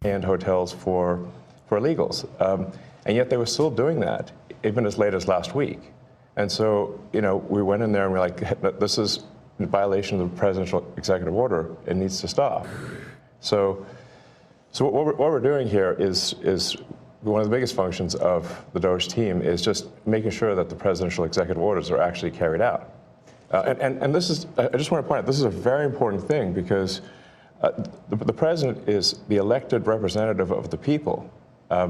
and hotels for illegals. And yet they were still doing that, even as late as last week. And so, we went in there and we're like, this is in violation of the presidential executive order. It needs to stop. So what we're doing here is one of the biggest functions of the DOJ team is just making sure that the presidential executive orders are actually carried out. And this is, I just want to point out, this is a very important thing because the president is the elected representative of the people.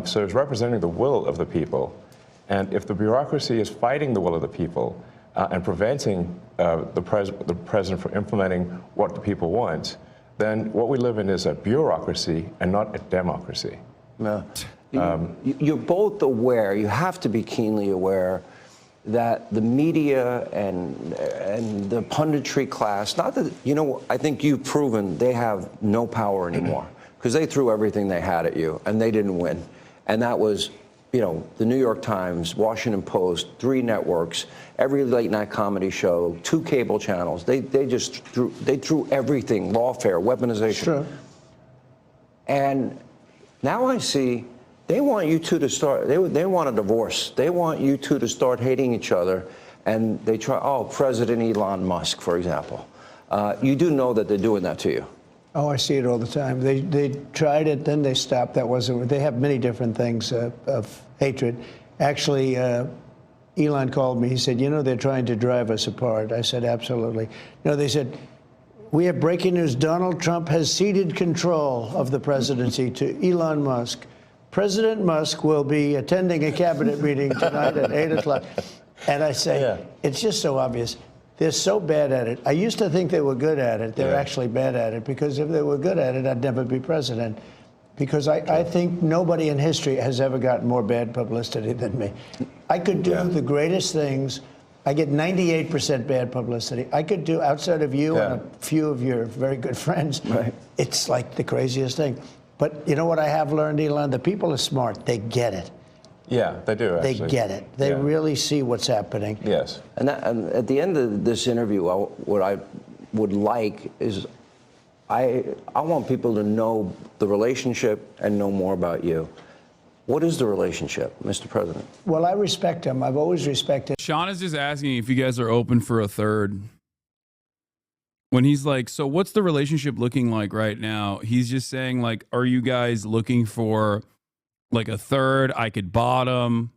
So he's representing the will of the people. And if the bureaucracy is fighting the will of the people and preventing the president from implementing what the people want, then what we live in is a bureaucracy and not a democracy. No. You're both aware, you have to be keenly aware, that the media and the punditry class, not that, I think you've proven they have no power anymore because they threw everything they had at you and they didn't win. And that was, the New York Times, Washington Post, 3 networks, every late night comedy show, 2 cable channels. They threw everything, lawfare, weaponization. Sure. And now I see they want you two to start, they want a divorce. They want you two to start hating each other. And they try, President Elon Musk, for example. You do know that they're doing that to you. Oh, I see it all the time. They tried it, then they stopped. That wasn't, they have many different things of hatred. Actually, Elon called me. He said, they're trying to drive us apart. I said, absolutely. They said, we have breaking news. Donald Trump has ceded control of the presidency to Elon Musk. President Musk will be attending a cabinet meeting tonight at 8 o'clock. And I say, It's just so obvious. They're so bad at it. I used to think they were good at it. They're actually bad at it, because if they were good at it, I'd never be president. Because I think nobody in history has ever gotten more bad publicity than me. I could do the greatest things. I get 98% bad publicity. I could do, outside of you and a few of your very good friends, it's like the craziest thing. But you know what I have learned, Elon? The people are smart. They get it. Yeah, they do, actually. They get it. They really see what's happening. Yes. And at the end of this interview, what I would like is I want people to know the relationship and know more about you. What is the relationship, Mr. President? Well, I respect him. I've always respected. Sean is just asking if you guys are open for a third. When he's like, so what's the relationship looking like right now? He's just saying, like, are you guys looking for like a third? I could bottom.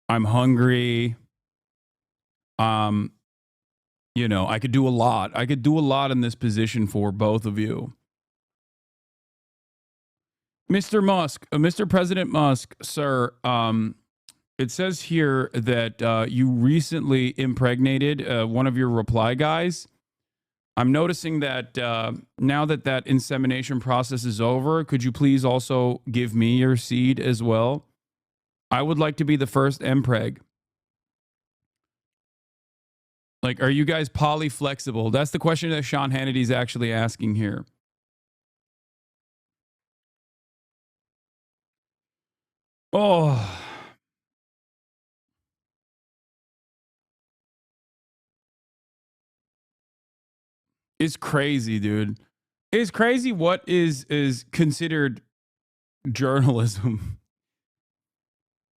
I'm hungry. I could do a lot. I could do a lot in this position for both of you. Mr. Musk, Mr. President Musk, sir, it says here that you recently impregnated one of your reply guys. I'm noticing that now that insemination process is over, could you please also give me your seed as well? I would like to be the first MPreg. Like, are you guys polyflexible? That's the question that Sean Hannity's actually asking here. Oh. It's crazy, dude. It's crazy what is considered journalism.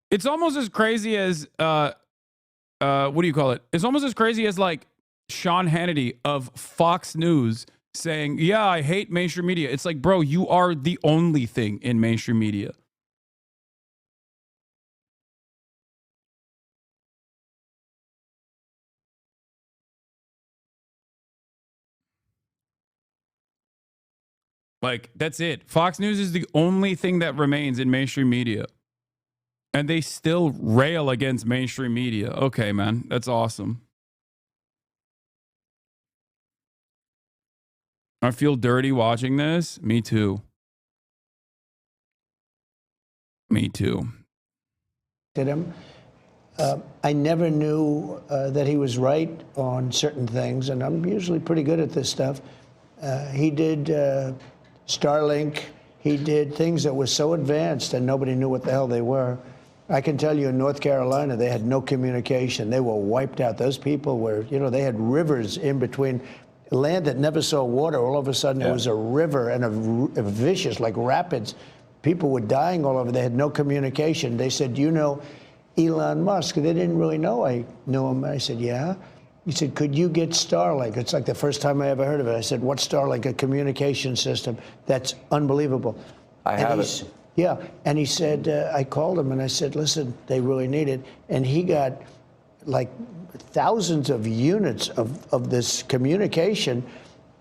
It's almost as crazy as what do you call it? It's almost as crazy as like Sean Hannity of Fox News saying, "Yeah, I hate mainstream media." It's like, bro, you are the only thing in mainstream media. Like, that's it. Fox News is the only thing that remains in mainstream media. And they still rail against mainstream media. Okay, man. That's awesome. I feel dirty watching this. Me too. Me too. Him. I never knew that he was right on certain things, and I'm usually pretty good at this stuff. He did Starlink. He did things that were so advanced and nobody knew what the hell they were. I can tell you in North Carolina, they had no communication. They were wiped out. Those people were, they had rivers in between. land that never saw water, all of a sudden it was a river and a vicious, like rapids. People were dying all over. They had no communication. They said, you know Elon Musk? They didn't really know I knew him. I said, yeah. He said, could you get Starlink? It's like the first time I ever heard of it. I said, what's Starlink? A communication system. That's unbelievable. I have it. Yeah, and he said, I called him and I said, listen, they really need it. And he got like thousands of units of this communication,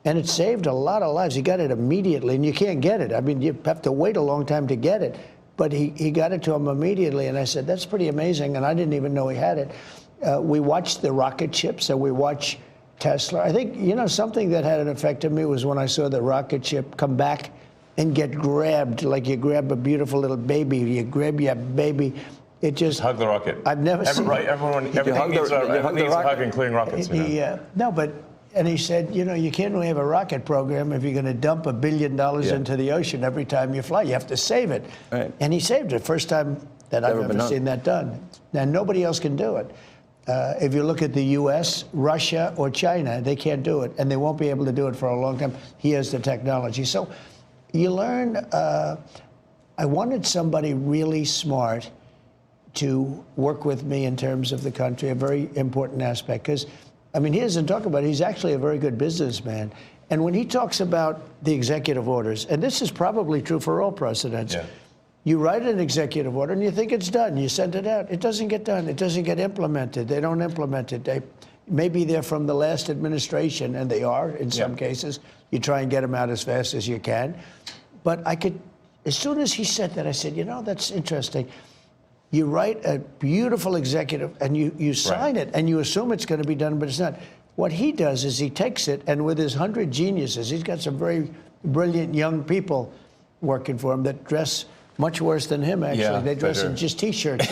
and it saved a lot of lives. He got it immediately, and you can't get it. I mean, you have to wait a long time to get it. But he got it to him immediately, and I said, that's pretty amazing, and I didn't even know he had it. We watched the rocket ships, and we watched Tesla. I think, you know, something that had an effect on me was when I saw the rocket ship come back and get grabbed, like you grab a beautiful little baby. You grab your baby. It just hug the rocket. I've never seen. Right, everything needs a hug, including rockets. No, but and he said, you know, you can't really have a rocket program if you're going to dump $1 billion into the ocean every time you fly. You have to save it. Right. And he saved it. First time that I've ever seen that done. Now nobody else can do it. If you look at the U.S., Russia, or China, they can't do it, and they won't be able to do it for a long time. He has the technology. So you learn. I wanted somebody really smart to work with me in terms of the country, a very important aspect. Because, I mean, he doesn't talk about it. He's actually a very good businessman. And when he talks about the executive orders, and this is probably true for all presidents, you write an executive order and you think it's done. You send it out. It doesn't get done. It doesn't get implemented. They don't implement it. Maybe they're from the last administration, and they are in some cases. You try and get them out as fast as you can. But I could, as soon as he said that, I said, you know, that's interesting. You write a beautiful executive, and you sign it, and you assume it's going to be done, but it's not. What he does is he takes it, and with his 100 geniuses, he's got some very brilliant young people working for him that dress much worse than him, actually. Yeah, they dress in just T-shirts.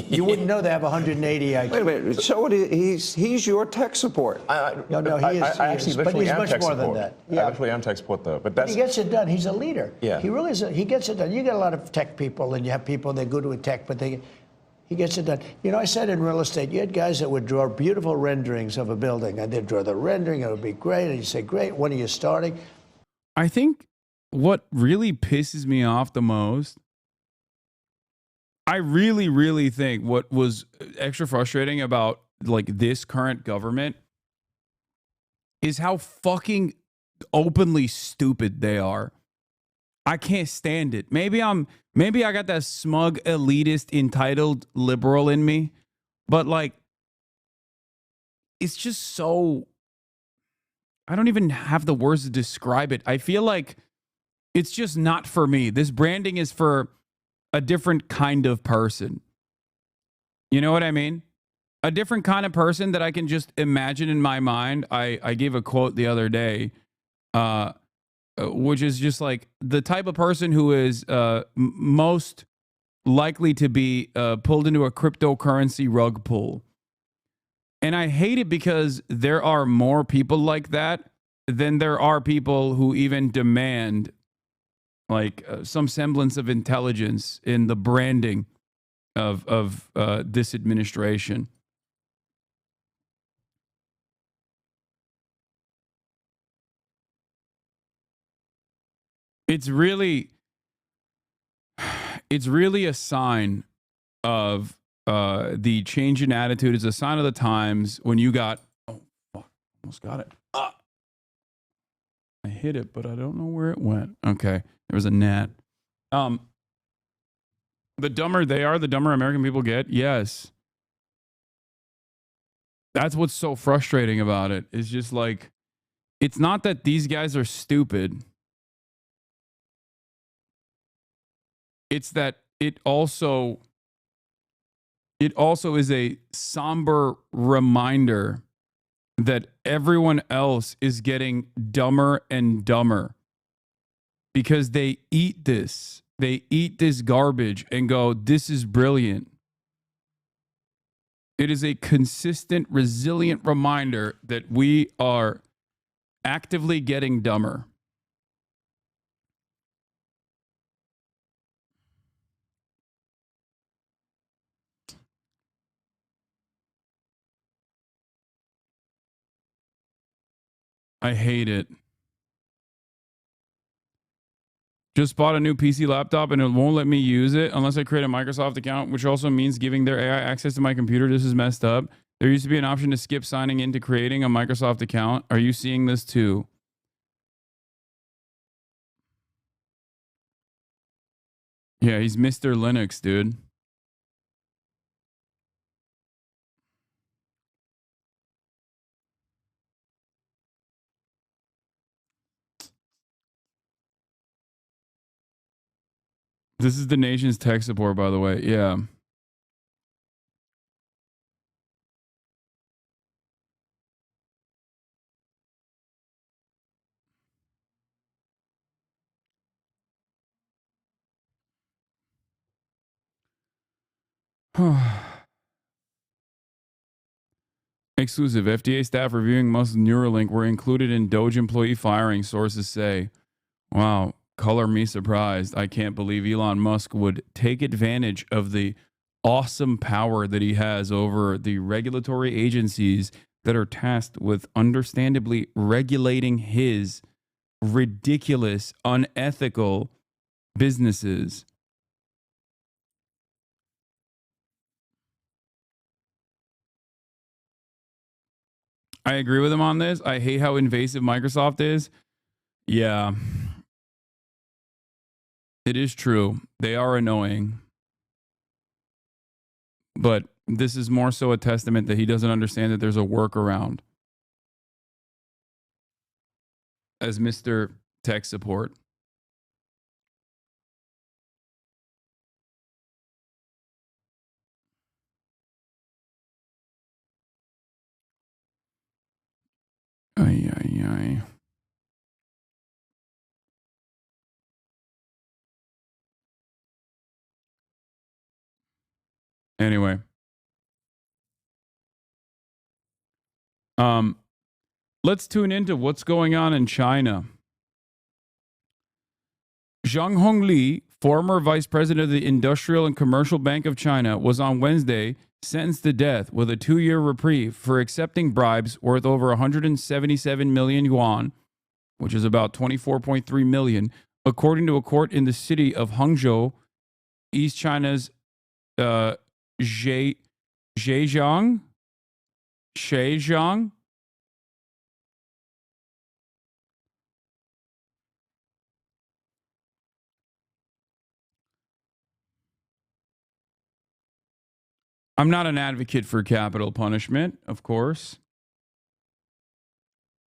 You wouldn't know they have 180 IQ. Wait a minute. So he's your tech support. No, he is. I actually but literally he's am much tech more support. than that. I literally am tech support, though. But He gets it done. He's a leader. Yeah. He really is. He gets it done. You get a lot of tech people, and you have people that are good with tech, but he gets it done. You know, I said in real estate, you had guys that would draw beautiful renderings of a building, and they'd draw the rendering. It would be great, and you say, great. When are you starting? I think what really pisses me off the most, I really, really think what was extra frustrating about like this current government is how fucking openly stupid they are. I can't stand it. Maybe I got that smug, elitist, entitled liberal in me, but like, it's just so, I don't even have the words to describe it. I feel like it's just not for me. This branding is for a different kind of person. You know what I mean? A different kind of person that I can just imagine in my mind. I gave a quote the other day, which is just like the type of person who is most likely to be pulled into a cryptocurrency rug pull. And I hate it because there are more people like that than there are people who even demand like some semblance of intelligence in the branding of this administration. It's really a sign of the change in attitude. It's a sign of the times when you got, oh fuck, almost got it. I hit it, but I don't know where it went. Okay, there was a gnat. The dumber they are, the dumber American people get. Yes. That's what's so frustrating about it. It's just like, it's not that these guys are stupid. It's that it also is a somber reminder that everyone else is getting dumber and dumber because they eat this. They eat this garbage and go, this is brilliant. It is a consistent, resilient reminder that we are actively getting dumber. I hate it. Just bought a new PC laptop and it won't let me use it unless I create a Microsoft account, which also means giving their AI access to my computer. This is messed up. There used to be an option to skip signing into creating a Microsoft account. Are you seeing this too? Yeah, he's Mr. Linux, dude. This is the nation's tech support, by the way. Yeah. Exclusive. FDA staff reviewing Musk's Neuralink were included in Doge employee firing, sources say. Wow. Color me surprised. I can't believe Elon Musk would take advantage of the awesome power that he has over the regulatory agencies that are tasked with understandably regulating his ridiculous, unethical businesses. I agree with him on this. I hate how invasive Microsoft is. Yeah, it is true. They are annoying. But this is more so a testament that he doesn't understand that there's a workaround as Mr. Tech Support. Ay, ay, ay. Anyway, um, let's tune into what's going on in China. Zhang Hongli, former vice president of the Industrial and Commercial Bank of China, was on Wednesday sentenced to death with a 2-year reprieve for accepting bribes worth over 177 million yuan, which is about 24.3 million, according to a court in the city of Hangzhou, East China's uh, Zhejiang. Zhejiang. I'm not an advocate for capital punishment, of course.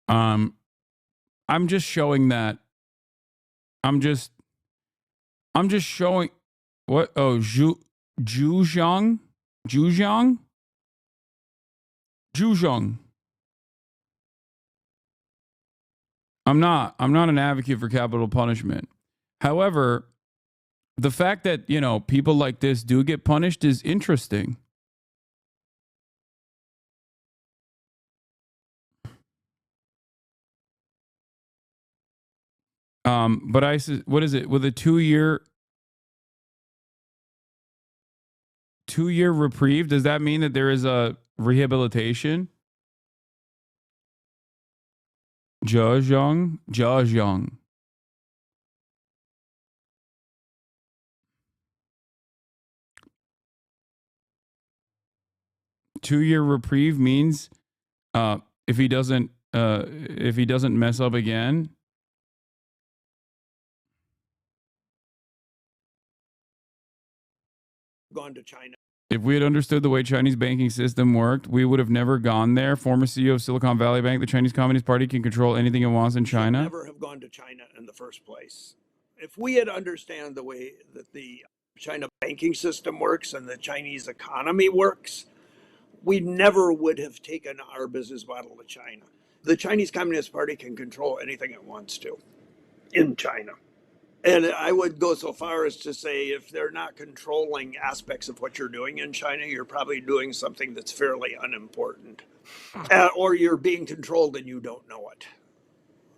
Um, I'm just showing that. I'm just showing what. Oh, Zhujiang, Zhujiang, Zhujiang. I'm not an advocate for capital punishment. However, the fact that people like this do get punished is interesting. But what is it with a 2-year reprieve? Does that mean that there is a rehabilitation? Zhejiang. 2-year reprieve means if he doesn't mess up again. Gone to China. If we had understood the way Chinese banking system worked, we would have never gone there. Former CEO of Silicon Valley Bank, the Chinese Communist Party can control anything it wants in China. Should never have gone to China in the first place. If we had understand the way that the China banking system works and the Chinese economy works, we never would have taken our business model to China. The Chinese Communist Party can control anything it wants to in China. And I would go so far as to say if they're not controlling aspects of what you're doing in China, you're probably doing something that's fairly unimportant. Or you're being controlled and you don't know it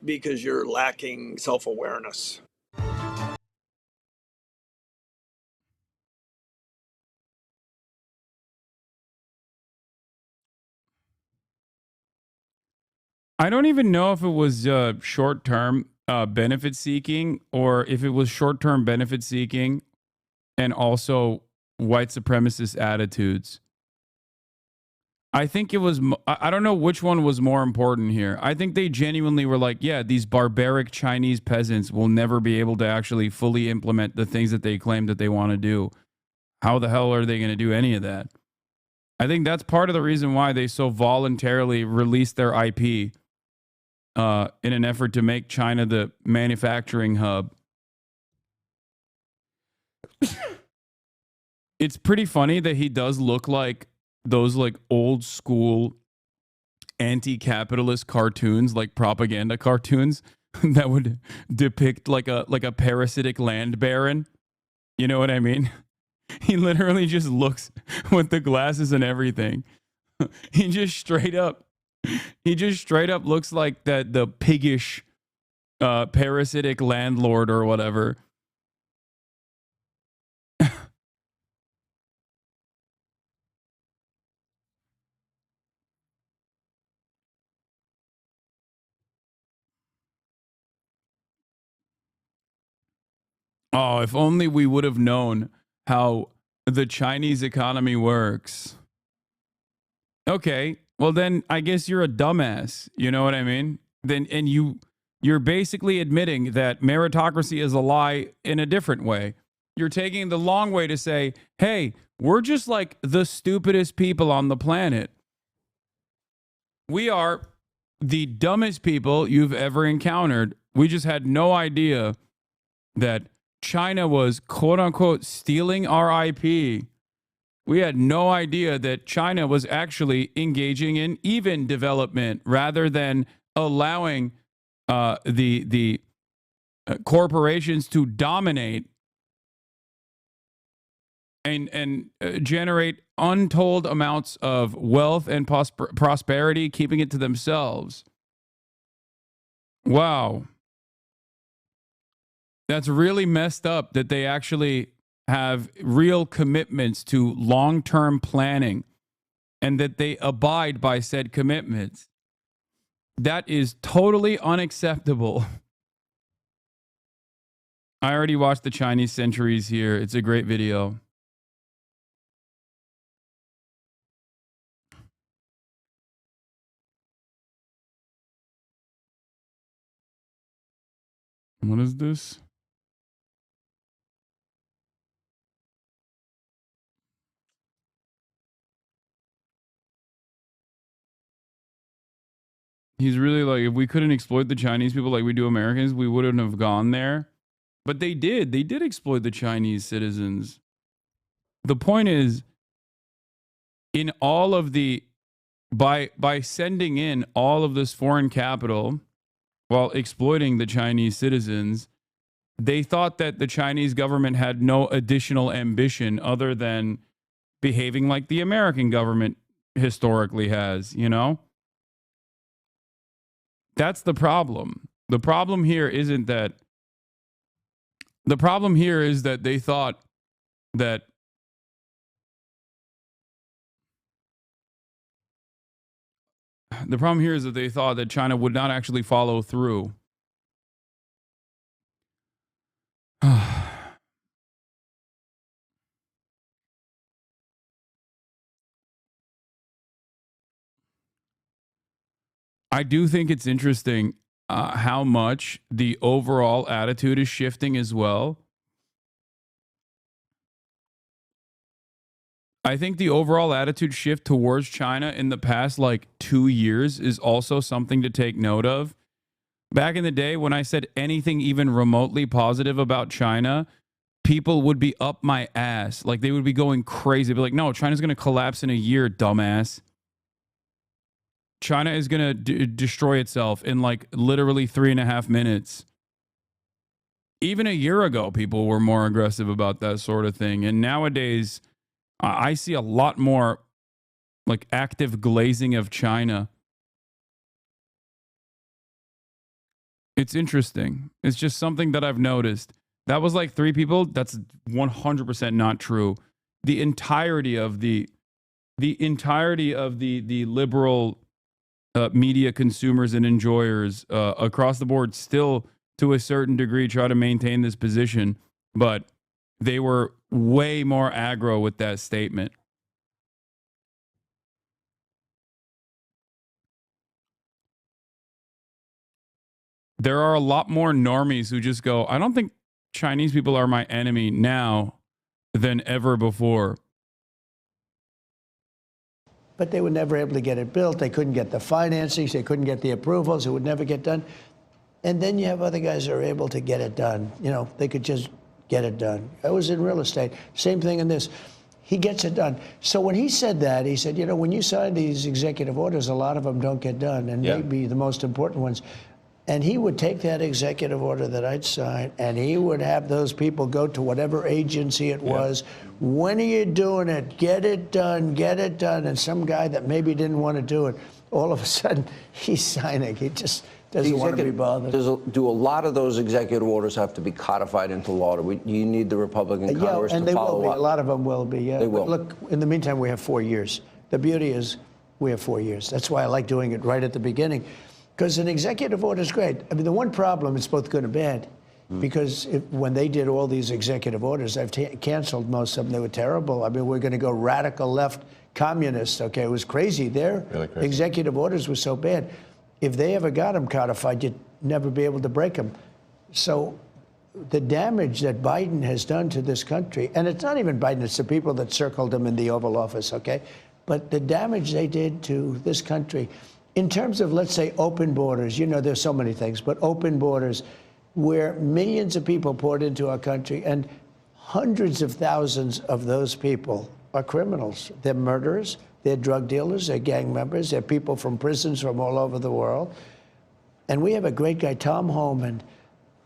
because you're lacking self awareness. I don't even know if it was short-term benefit seeking, or if it was short-term benefit seeking and also white supremacist attitudes. I think it was, I don't know which one was more important here. I think they genuinely were like, yeah, these barbaric Chinese peasants will never be able to actually fully implement the things that they claim that they want to do. How the hell are they going to do any of that? I think that's part of the reason why they so voluntarily released their IP in an effort to make China the manufacturing hub. It's pretty funny that he does look like those like old school anti-capitalist cartoons, like propaganda cartoons that would depict like a parasitic land baron. You know what I mean? He literally just looks with the glasses and everything. He just straight up looks like that the piggish parasitic landlord or whatever. Oh, if only we would have known how the Chinese economy works. Okay, well then I guess you're a dumbass. You know what I mean? Then and you're basically admitting that meritocracy is a lie in a different way. You're taking the long way to say, "Hey, we're just like the stupidest people on the planet. We are the dumbest people you've ever encountered. We just had no idea that China was quote unquote stealing our IP. We had no idea that China was actually engaging in even development rather than allowing the corporations to dominate and generate untold amounts of wealth and prosperity, keeping it to themselves." Wow. That's really messed up that they actually have real commitments to long-term planning and that they abide by said commitments. That is totally unacceptable. I already watched the Chinese Centuries here. It's a great video. What is this? He's really like, if we couldn't exploit the Chinese people like we do Americans, we wouldn't have gone there. But they did. They did exploit the Chinese citizens. The point is, in all of the by sending in all of this foreign capital while exploiting the Chinese citizens, they thought that the Chinese government had no additional ambition other than behaving like the American government historically has, you know? That's the problem. The problem here is that they thought that China would not actually follow through. I do think it's interesting how much the overall attitude is shifting as well. I think the overall attitude shift towards China in the past like 2 years is also something to take note of. Back in the day, when I said anything even remotely positive about China, people would be up my ass. Like they would be going crazy. Be like, no, China's going to collapse in a year, dumbass. China is going to destroy itself in like literally 3.5 minutes. Even a year ago, people were more aggressive about that sort of thing. And nowadays, I see a lot more like active glazing of China. It's interesting. It's just something that I've noticed. That was like 3 people. That's 100% not true. The entirety of the liberal media consumers and enjoyers across the board still, to a certain degree, try to maintain this position, but they were way more aggro with that statement. There are a lot more normies who just go, I don't think Chinese people are my enemy now than ever before. But they were never able to get it built. They couldn't get the financing. They couldn't get the approvals. It would never get done. And then you have other guys that are able to get it done. You know, they could just get it done. I was in real estate. Same thing in this. He gets it done. So when he said that, he said, you know, when you sign these executive orders, a lot of them don't get done, and maybe the most important ones. And he would take that executive order that I'd sign, and he would have those people go to whatever agency it was. When are you doing it? Get it done, get it done. And some guy that maybe didn't want to do it, all of a sudden, he's signing. He just doesn't want to be bothered. Do a lot of those executive orders have to be codified into law? Do you need the Republican Congress and to they follow will be. up? A lot of them will be, yeah. They will. But look, in the meantime, we have 4 years. The beauty is we have 4 years. That's why I like doing it right at the beginning. Because an executive order is great. I mean, the one problem, it's both good and bad. Because when they did all these executive orders, I've canceled most of them. They were terrible. I mean, we're going to go radical left communist. Okay, it was crazy. Their executive orders were so bad. If they ever got them codified, you'd never be able to break them. So the damage that Biden has done to this country, and it's not even Biden, it's the people that circled him in the Oval Office, okay? But the damage they did to this country, in terms of, let's say, open borders, you know, there's so many things, but open borders where millions of people poured into our country, and hundreds of thousands of those people are criminals. They're murderers, they're drug dealers, they're gang members, they're people from prisons from all over the world. And we have a great guy, Tom Homan,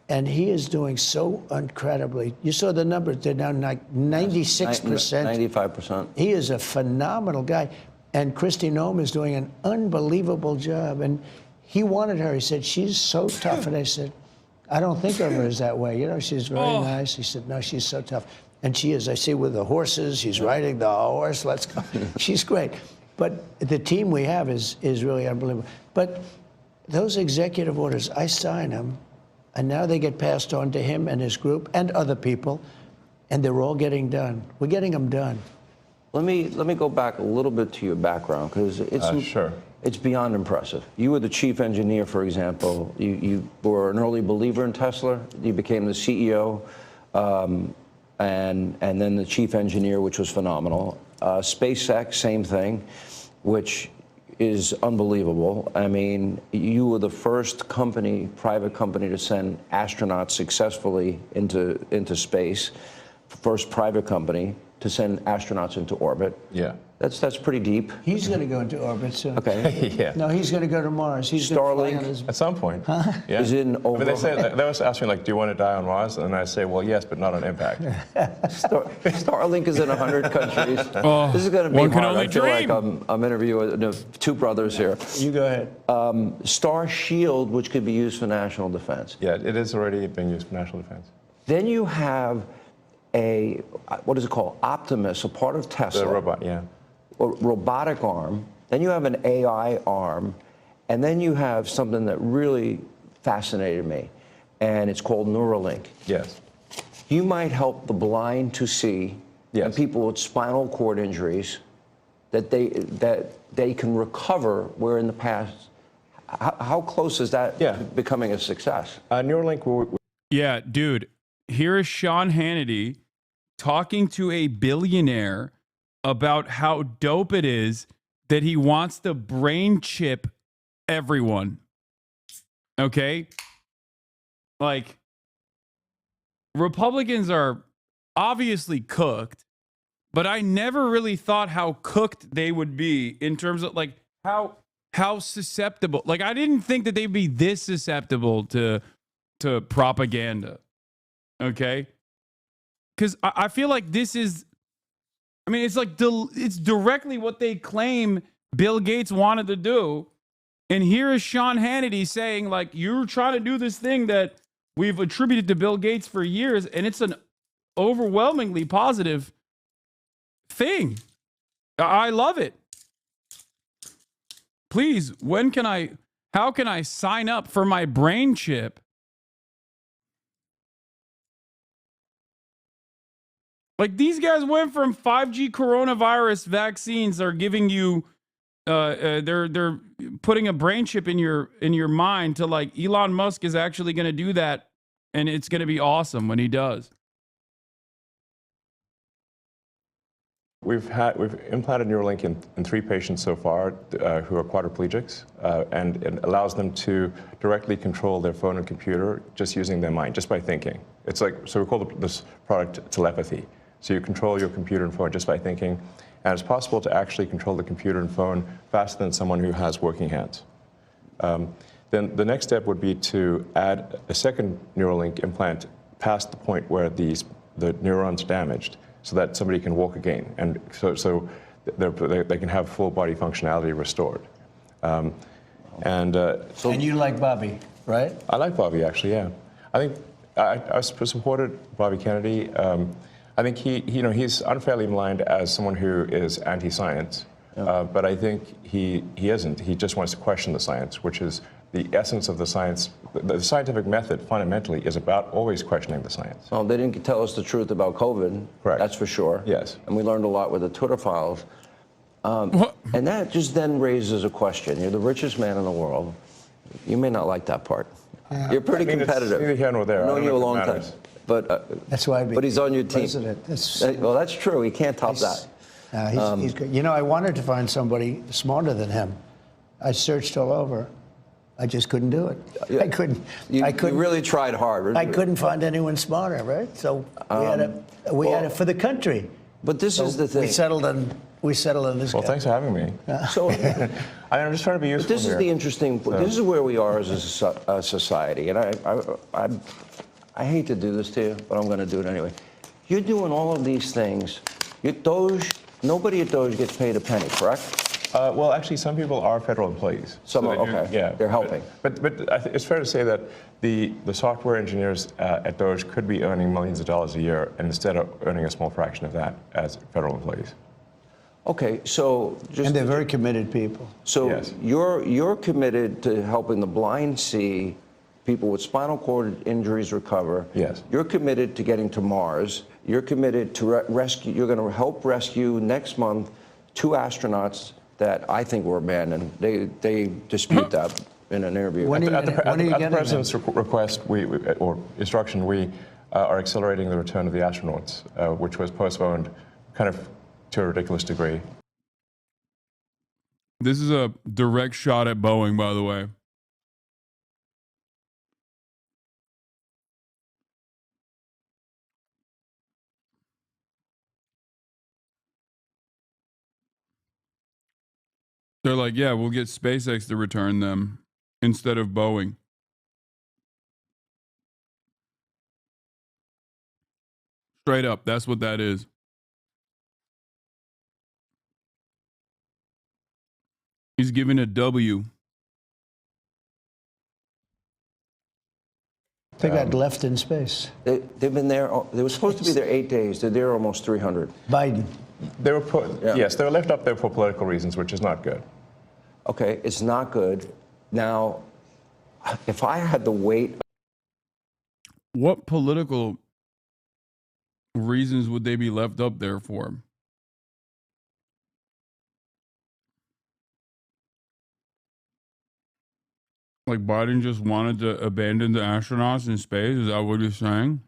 and he is doing so incredibly. You saw the numbers, they're now like 96%. 95%. He is a phenomenal guy. And Kristi Noem is doing an unbelievable job. And he wanted her. He said, she's so tough. And I said, I don't think of her as that way. You know, she's very nice. He said, no, she's so tough. And she is. I see with the horses, she's riding the horse. Let's go. She's great. But the team we have is really unbelievable. But those executive orders, I sign them, and now they get passed on to him and his group and other people, and they're all getting done. We're getting them done. Let me go back a little bit to your background, because it's beyond impressive. You were the chief engineer, for example. You were an early believer in Tesla. You became the CEO, and then the chief engineer, which was phenomenal. SpaceX, same thing, which is unbelievable. I mean, you were the first company, private company, to send astronauts successfully into space. First private company to send astronauts into orbit. Yeah. That's pretty deep. He's going to go into orbit soon. Okay. Yeah. No, he's going to go to Mars. He's going to fly on his... At some point. Yeah. Is it over? But they always ask me, like, do you want to die on Mars? And I say, well, yes, but not on impact. Starlink is in 100 countries. This is going to be one can hard. only I feel dream. like I'm interviewing two brothers here. You go ahead. Star Shield, which could be used for national defense. Yeah, it is already being used for national defense. Then you have what is it called? Optimus, a part of Tesla. The robot, yeah. A robotic arm. Then you have an AI arm. And then you have something that really fascinated me, and it's called Neuralink. Yes. You might help the blind to see, and people with spinal cord injuries, that they can recover, where in the past, how close is that to becoming a success? Neuralink Yeah, dude. Here is Sean Hannity talking to a billionaire about how dope it is that he wants to brain chip everyone. Okay? Like, Republicans are obviously cooked, but I never really thought how cooked they would be in terms of, like, how susceptible. Like, I didn't think that they'd be this susceptible to propaganda. Okay? Because I feel like this is, I mean, it's like, it's directly what they claim Bill Gates wanted to do. And here is Sean Hannity saying, like, you're trying to do this thing that we've attributed to Bill Gates for years, and it's an overwhelmingly positive thing. I love it. please, how can I sign up for my brain chip? Like, these guys went from 5G coronavirus vaccines are giving you, they're putting a brain chip in your mind to, like, Elon Musk is actually going to do that, and it's going to be awesome when he does. We've implanted Neuralink in 3 patients so far who are quadriplegics, and it allows them to directly control their phone and computer just using their mind, just by thinking. It's like, so we call this product telepathy. So you control your computer and phone just by thinking, and it's possible to actually control the computer and phone faster than someone who has working hands. Then the next step would be to add a second Neuralink implant past the point where the neuron's damaged, so that somebody can walk again, and so they can have full body functionality restored. And you like Bobby, right? I like Bobby, actually, yeah. I think I supported Bobby Kennedy. I think he's unfairly maligned as someone who is anti-science, but I think he isn't. He just wants to question the science, which is the essence of the science. The scientific method fundamentally is about always questioning the science. Well, they didn't tell us the truth about COVID. Correct. That's for sure. Yes. And we learned a lot with the Twitter files. And that just then raises a question. You're the richest man in the world. You may not like that part. You're pretty competitive. It's neither here nor there. I've known you a long time. Matters. But That's why. But he's on your team. President. Well, that's true. He can't top that. He's good. You know, I wanted to find somebody smarter than him. I searched all over. I just couldn't do it. Yeah. I couldn't. You couldn't. really tried hard. I couldn't find anyone smarter, right? So we had it for the country. But this is the thing. We settled on this Well, guy. thanks for having me. So, I'm just trying to be useful. but this is the interesting. This is where we are as a society, and I hate to do this to you, but I'm going to do it anyway. You're doing all of these things. Nobody at Doge gets paid a penny, correct? Well, actually, some people are federal employees. Some are, okay. Yeah, They're helping. But it's fair to say that the software engineers at Doge could be earning millions of dollars a year, and instead of earning a small fraction of that as federal employees. Okay, so just. And they're very committed people. So Yes. you're committed to helping the blind see, people with spinal cord injuries recover. Yes. You're committed to getting to Mars. You're committed to rescue. You're going to help rescue next month 2 astronauts that I think were abandoned. They dispute that in an interview. At the president's request, or instruction, we are accelerating the return of the astronauts, which was postponed, kind of to a ridiculous degree. This is a direct shot at Boeing, by the way. They're like, yeah, we'll get SpaceX to return them instead of Boeing. Straight up, that's what that is. He's giving a W. They got left in space. They've been there. They were supposed to be there 8 days. They're there almost 300. Biden. They were yes, they were left up there for political reasons, which is not good. Okay, it's not good. Now, if I had the weight. What political reasons would they be left up there for? Like Biden just wanted to abandon the astronauts in space? Is that what you're saying?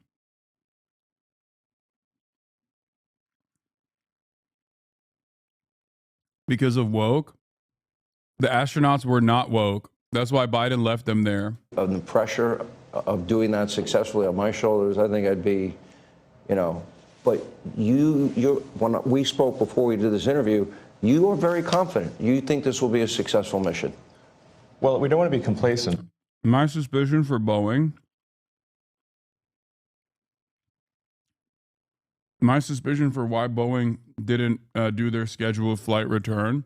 Because of woke? The astronauts were not woke. That's why Biden left them there. Of the pressure of doing that successfully on my shoulders, I think I'd be, but when we spoke before we did this interview, you are very confident. You think this will be a successful mission. Well, we don't want to be complacent. My suspicion for Boeing, my suspicion for why Boeing didn't do their scheduled flight return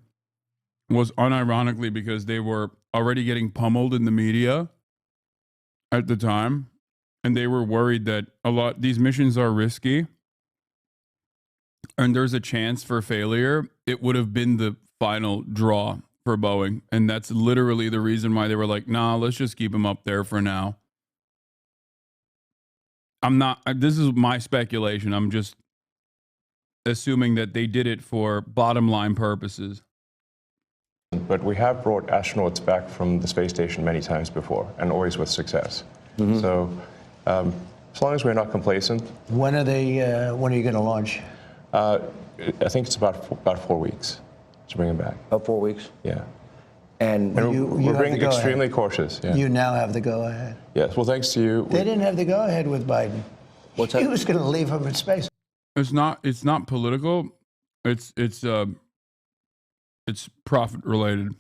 was unironically because they were already getting pummeled in the media at the time, and they were worried that these missions are risky and there's a chance for failure. It would have been the final draw for Boeing. And that's literally the reason why they were like, nah, let's just keep him up there for now. This is my speculation. I'm just assuming that they did it for bottom line purposes. But we have brought astronauts back from the space station many times before, and always with success. So as long as we're not complacent. When are you going to launch? I think it's about 4 weeks to bring them back. About 4 weeks? Yeah. And We're being extremely cautious. Yeah. You now have the go-ahead. Yes. Well, thanks to you. They didn't have the go-ahead with Biden. What's that? He was going to leave him in space. It's not political. It's profit related.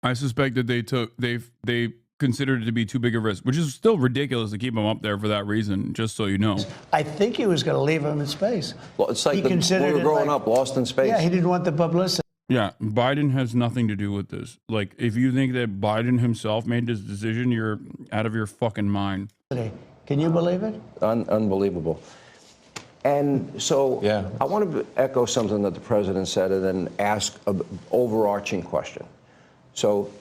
I suspect that they considered it to be too big a risk, which is still ridiculous to keep him up there for that reason, just so you know. I think he was going to leave him in space. Well, it's like He when we considered were it growing like- up, lost in space. Yeah, he didn't want the publicity. Yeah, Biden has nothing to do with this. Like, if you think that Biden himself made this decision, you're out of your fucking mind. Can you believe it? Unbelievable. And so Yeah. I want to echo something that the president said and then ask an overarching question. So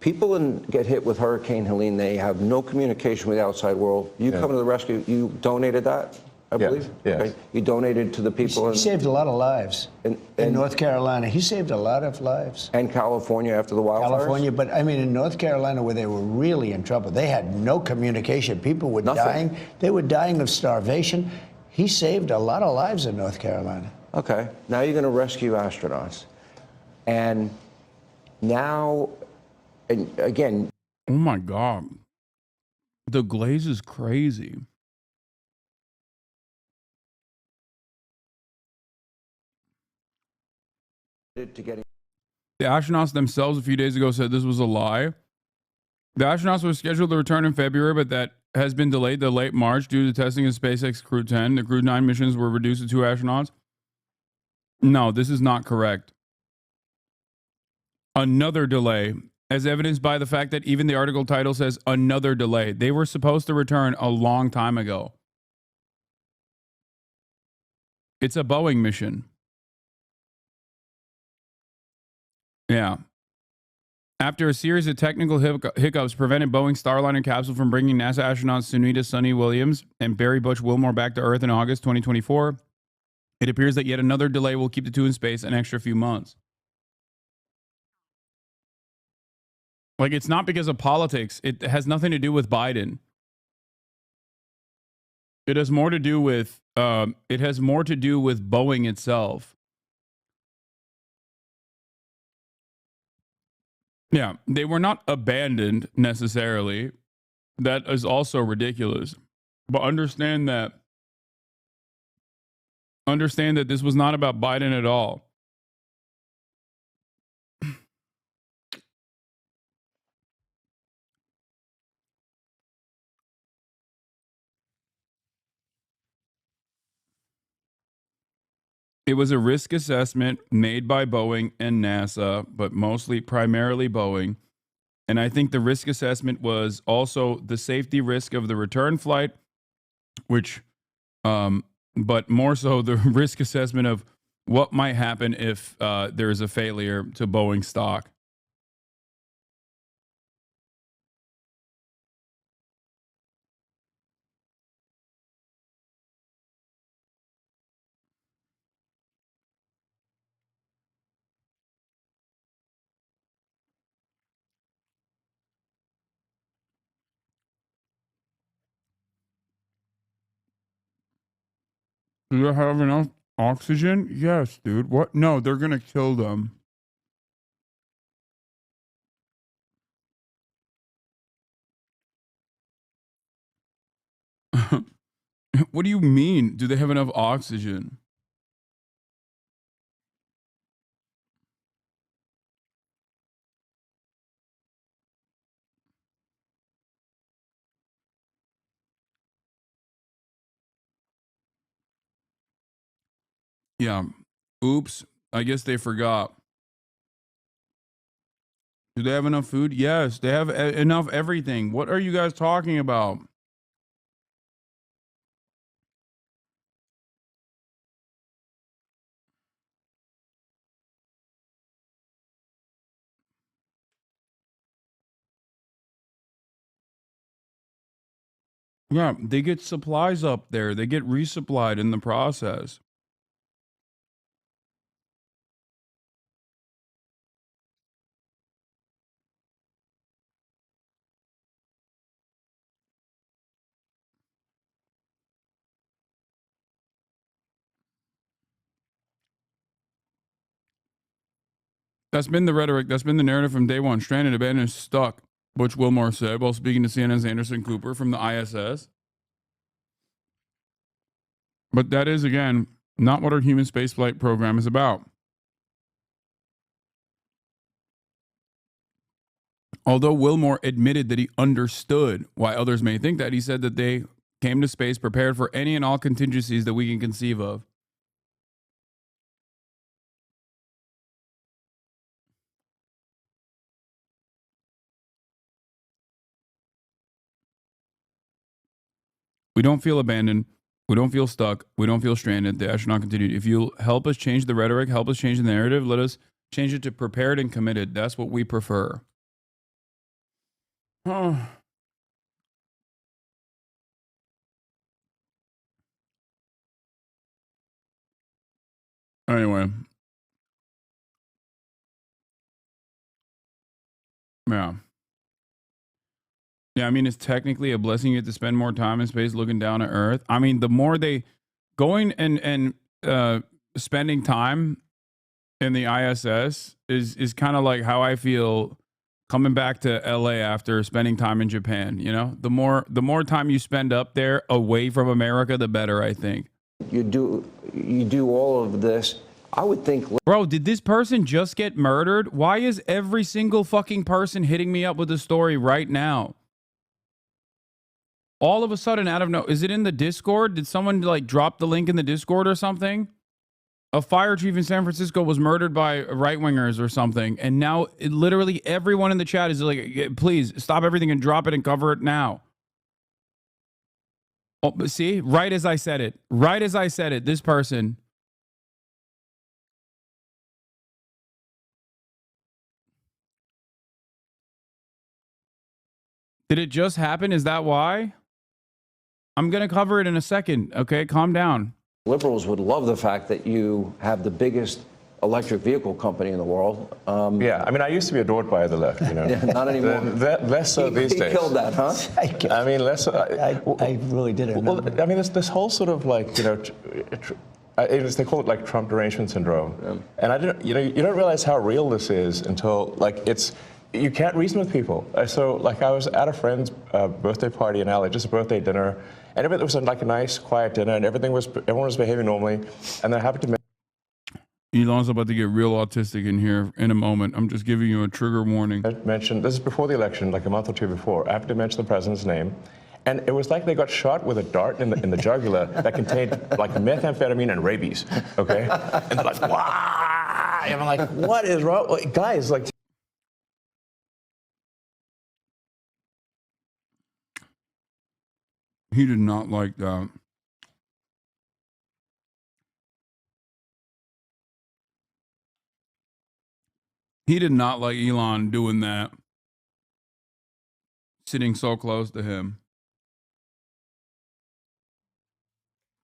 people get hit with Hurricane Helene. They have no communication with the outside world. You come to the rescue. You donated that, I Yes, believe? yes. Okay. You donated to the people He saved a lot of lives in North Carolina. He saved a lot of lives. and California after the wildfires? California, but I mean, in North Carolina, where they were really in trouble, they had no communication. People were Nothing. dying. They were dying of starvation. He saved a lot of lives in North Carolina. Okay, now you're going to rescue astronauts. And now, and again, Oh my God. The glaze is crazy. to getting The astronauts themselves a few days ago said this was a lie. The astronauts were scheduled to return in February, but that has been delayed to late March due to testing of SpaceX Crew 10. The Crew 9 missions were reduced to 2 astronauts. No, this is not correct. Another delay, as evidenced by the fact that even the article title says another delay. They were supposed to return a long time ago. It's a Boeing mission. Yeah. After a series of technical hiccups prevented Boeing's Starliner capsule from bringing NASA astronauts Sunita Sonny Williams and Barry Butch Wilmore back to Earth in August 2024, it appears that yet another delay will keep the two in space an extra few months. Like, it's not because of politics. It has nothing to do with Biden. It has more to do with Boeing itself. Yeah, they were not abandoned necessarily. That is also ridiculous. But understand that this was not about Biden at all. It was a risk assessment made by Boeing and NASA, but primarily Boeing. And I think the risk assessment was also the safety risk of the return flight, but more so the risk assessment of what might happen if there is a failure to Boeing stock. Do they have enough oxygen? Yes, dude. What? No, they're going to kill them. What do you mean? Do they have enough oxygen? Yeah. Oops. I guess they forgot. Do they have enough food? Yes, they have enough everything. What are you guys talking about? Yeah, they get supplies up there. They get resupplied in the process. That's been the rhetoric. That's been the narrative from day one. Stranded, abandoned, stuck, Butch Wilmore said while speaking to CNN's Anderson Cooper from the ISS. But that is, again, not what our human spaceflight program is about. Although Wilmore admitted that he understood why others may think that, he said that they came to space prepared for any and all contingencies that we can conceive of. We don't feel abandoned. We don't feel stuck. We don't feel stranded. The astronaut continued. If you'll help us change the rhetoric, help us change the narrative, let us change it to prepared and committed. That's what we prefer. Oh. Anyway. Yeah. Yeah, I mean, it's technically a blessing you get to spend more time in space looking down at Earth. I mean, the more they going and spending time in the ISS is kind of like how I feel coming back to LA after spending time in Japan. You know, the more time you spend up there away from America, the better, I think. You do all of this. I would think. Bro, did this person just get murdered? Why is every single fucking person hitting me up with a story right now? All of a sudden, out of no, is it in the Discord? Did someone like drop the link in the Discord or something? A fire chief in San Francisco was murdered by right-wingers or something, and now literally everyone in the chat is like, please stop everything and drop it and cover it now. Oh, but see, right as I said it, this person. Did it just happen? Is that why? I'm going to cover it in a second. Okay, calm down. Liberals would love the fact that you have the biggest electric vehicle company in the world. Yeah, I mean, I used to be adored by the left, you know. Yeah, not anymore. Less so these days. He killed that, huh? I mean, less. I really didn't. Well, I mean, this whole sort of like, you know, they call it like Trump derangement syndrome, and I didn't, you know, you don't realize how real this is until like you can't reason with people. So like I was at a friend's birthday party in LA, just a birthday dinner, and it was like a nice, quiet dinner, and everyone was behaving normally, and then I happened to. Elon's about to get real autistic in here in a moment. I'm just giving you a trigger warning. I mentioned, this is before the election, like a month or two before. I happened to mention the president's name. And it was like they got shot with a dart in the jugular that contained like methamphetamine and rabies, okay? And they're like, wow! And I'm like, what is wrong? Like, guys, like. He did not like that. He did not like Elon doing that. Sitting so close to him.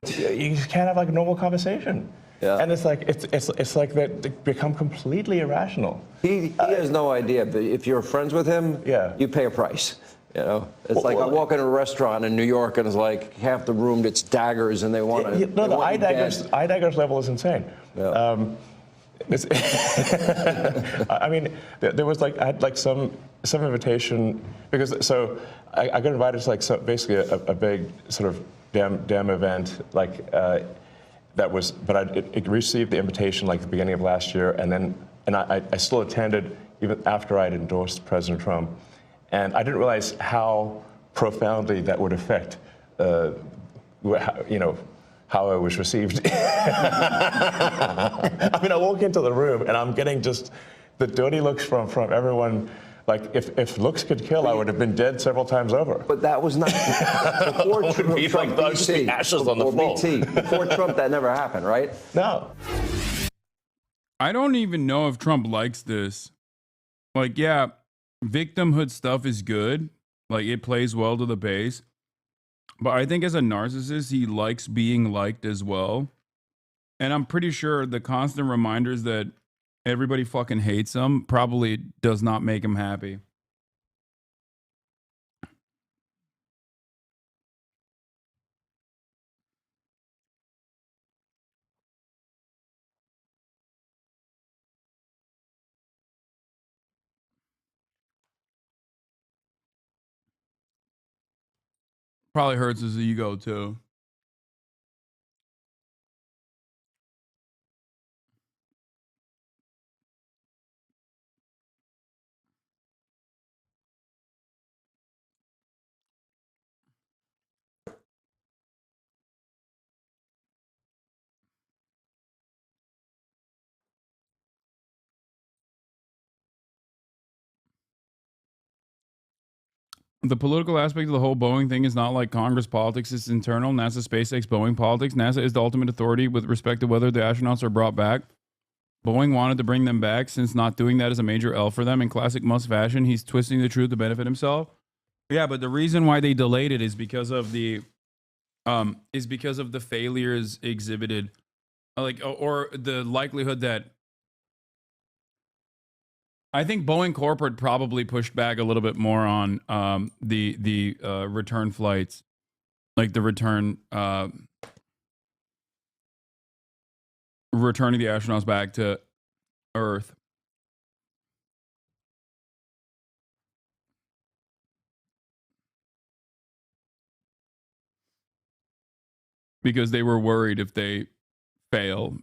You just can't have like a normal conversation. Yeah. And it's like it's like they become completely irrational. He has no idea, but if you're friends with him, you pay a price. You know, it's like I walk in a restaurant in New York and it's like half the room it's daggers and they want to. No, the eye daggers level is insane. Yeah. I mean, there was like I had like some invitation because so I got invited to like basically a big sort of damn event like that was, but I received the invitation like the beginning of last year, and I still attended even after I'd endorsed President Trump, and I didn't realize how profoundly that would affect how I was received. I mean, I walk into the room and I'm getting just the dirty looks from everyone. Like, if looks could kill, I would have been dead several times over. But that was not before Trump. BT. Ashes on the floor. Before Trump, that never happened, right? No. I don't even know if Trump likes this. Like, yeah, victimhood stuff is good. Like, it plays well to the base. But I think as a narcissist, he likes being liked as well. And I'm pretty sure the constant reminders that everybody fucking hates him probably does not make him happy. Probably hurts his ego too. The political aspect of the whole Boeing thing is not like Congress politics, it's internal. NASA, SpaceX, Boeing politics. NASA is the ultimate authority with respect to whether the astronauts are brought back. Boeing wanted to bring them back since not doing that is a major L for them. In classic Musk fashion, he's twisting the truth to benefit himself. Yeah, but the reason why they delayed it is because of the failures exhibited, like or the likelihood that I think Boeing corporate probably pushed back a little bit more on the return flights, like the returning the astronauts back to Earth. Because they were worried if they fail,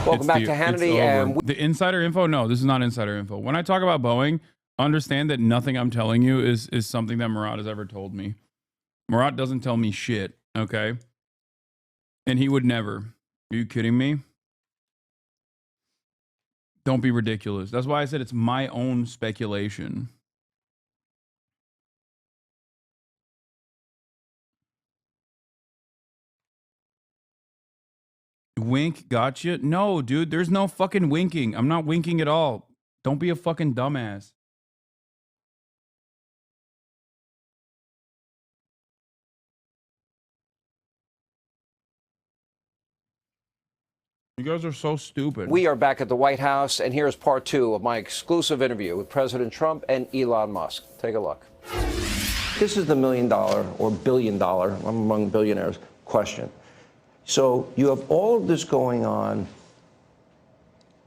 Welcome back to Hannity. And the insider info. No, this is not insider info. When I talk about Boeing, understand that nothing I'm telling you is something that Murat has ever told me. Murat doesn't tell me shit. Okay, and he would never. Are you kidding me? Don't be ridiculous. That's why I said it's my own speculation. Wink, gotcha. No, dude, there's no fucking winking. I'm not winking at all. Don't be a fucking dumbass. You guys are so stupid. we are back at the White House, and here's part two of my exclusive interview with President Trump and Elon Musk. Take a look. This is the $1 million or $1 billion, I'm among billionaires, question. So you have all of this going on,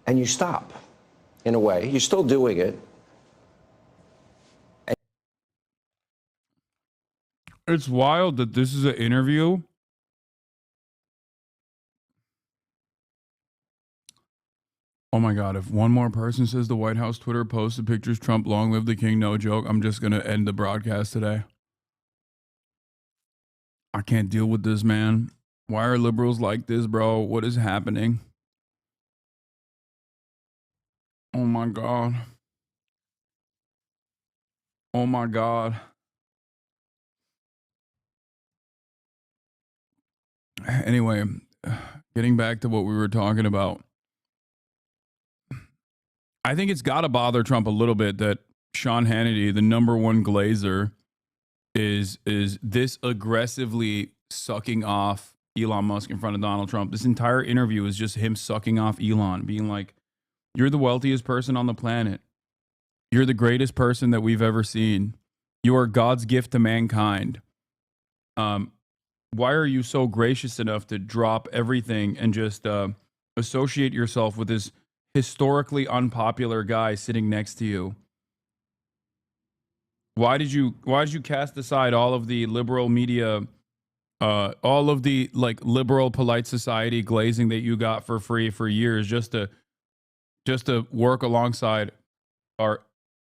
and you stop, in a way. You're still doing it. It's wild that this is an interview. Oh my God, if one more person says the White House Twitter posted pictures Trump long live the king, no joke, I'm just going to end the broadcast today. I can't deal with this, man. Why are liberals like this, bro? What is happening? Oh my God. Oh my God. Anyway, getting back to what we were talking about. I think it's got to bother Trump a little bit that Sean Hannity, the number one glazer, is this aggressively sucking off Elon Musk in front of Donald Trump. This entire interview is just him sucking off Elon, being like, "You're the wealthiest person on the planet. You're the greatest person that we've ever seen. You are God's gift to mankind. Why are you so gracious enough to drop everything and just associate yourself with this historically unpopular guy sitting next to you? Why did you cast aside all of the liberal media, all of the like liberal polite society glazing that you got for free for years just to work alongside our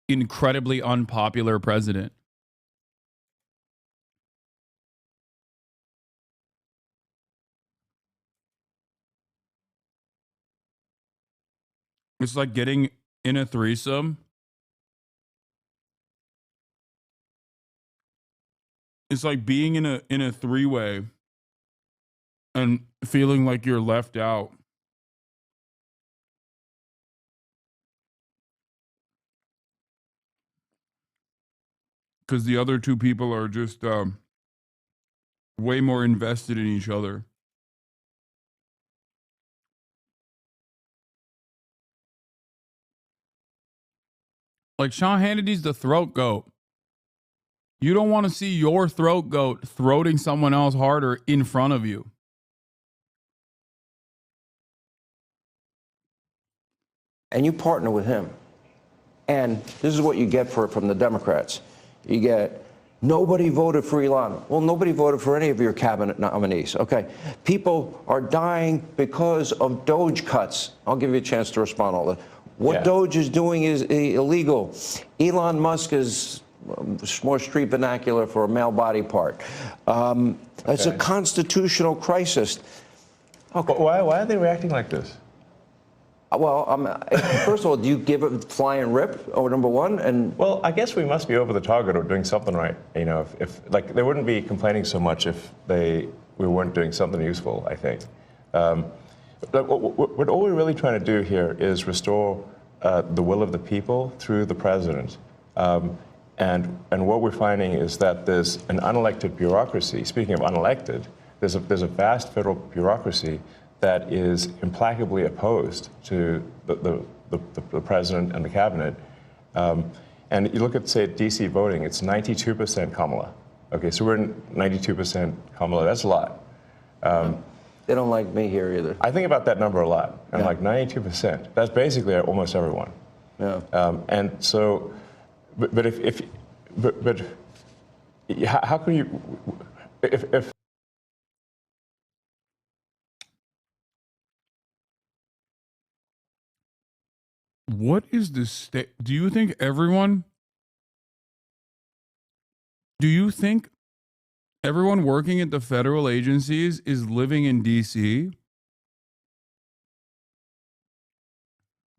incredibly unpopular president?" It's like getting in a threesome. It's like being in a three-way and feeling like you're left out. because the other two people are just way more invested in each other. Like Sean Hannity's the throat goat. You don't want to see your throat goat throating someone else harder in front of you. And you partner with him. And this is what you get from the Democrats. You get, nobody voted for Elon. Well, nobody voted for any of your cabinet nominees. Okay. People are dying because of Doge cuts. I'll give you a chance to respond to all that. What Doge is doing is illegal. Elon Musk is more street vernacular for a male body part. It's a constitutional crisis. Okay. Why are they reacting like this? Well, first of all, do you give it fly and rip? Or number one, and well, I guess we must be over the target or doing something right. You know, if like they wouldn't be complaining so much if we weren't doing something useful. I think. But what all we're really trying to do here is restore the will of the people through the president. And what we're finding is that there's an unelected bureaucracy. Speaking of unelected, there's a vast federal bureaucracy that is implacably opposed to the president and the cabinet. And you look at, say, DC voting, it's 92% Kamala. Okay, so we're 92% Kamala. That's a lot. they don't like me here either. I think about that number a lot. I'm like 92%. That's basically almost everyone. Yeah. And so, but how can you, if What is the state? Do you think everyone working at the federal agencies is living in DC?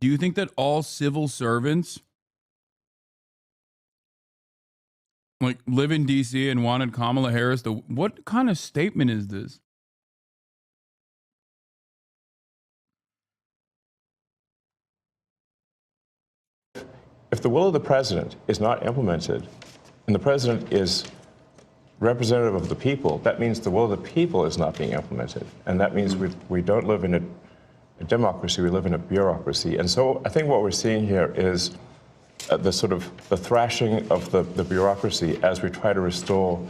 Do you think that all civil servants like live in DC and wanted Kamala Harris to, what kind of statement is this? if the will of the president is not implemented, and the president is representative of the people, that means the will of the people is not being implemented. And that means we don't live in a democracy, we live in a bureaucracy. And so I think what we're seeing here is the thrashing of the bureaucracy as we try to restore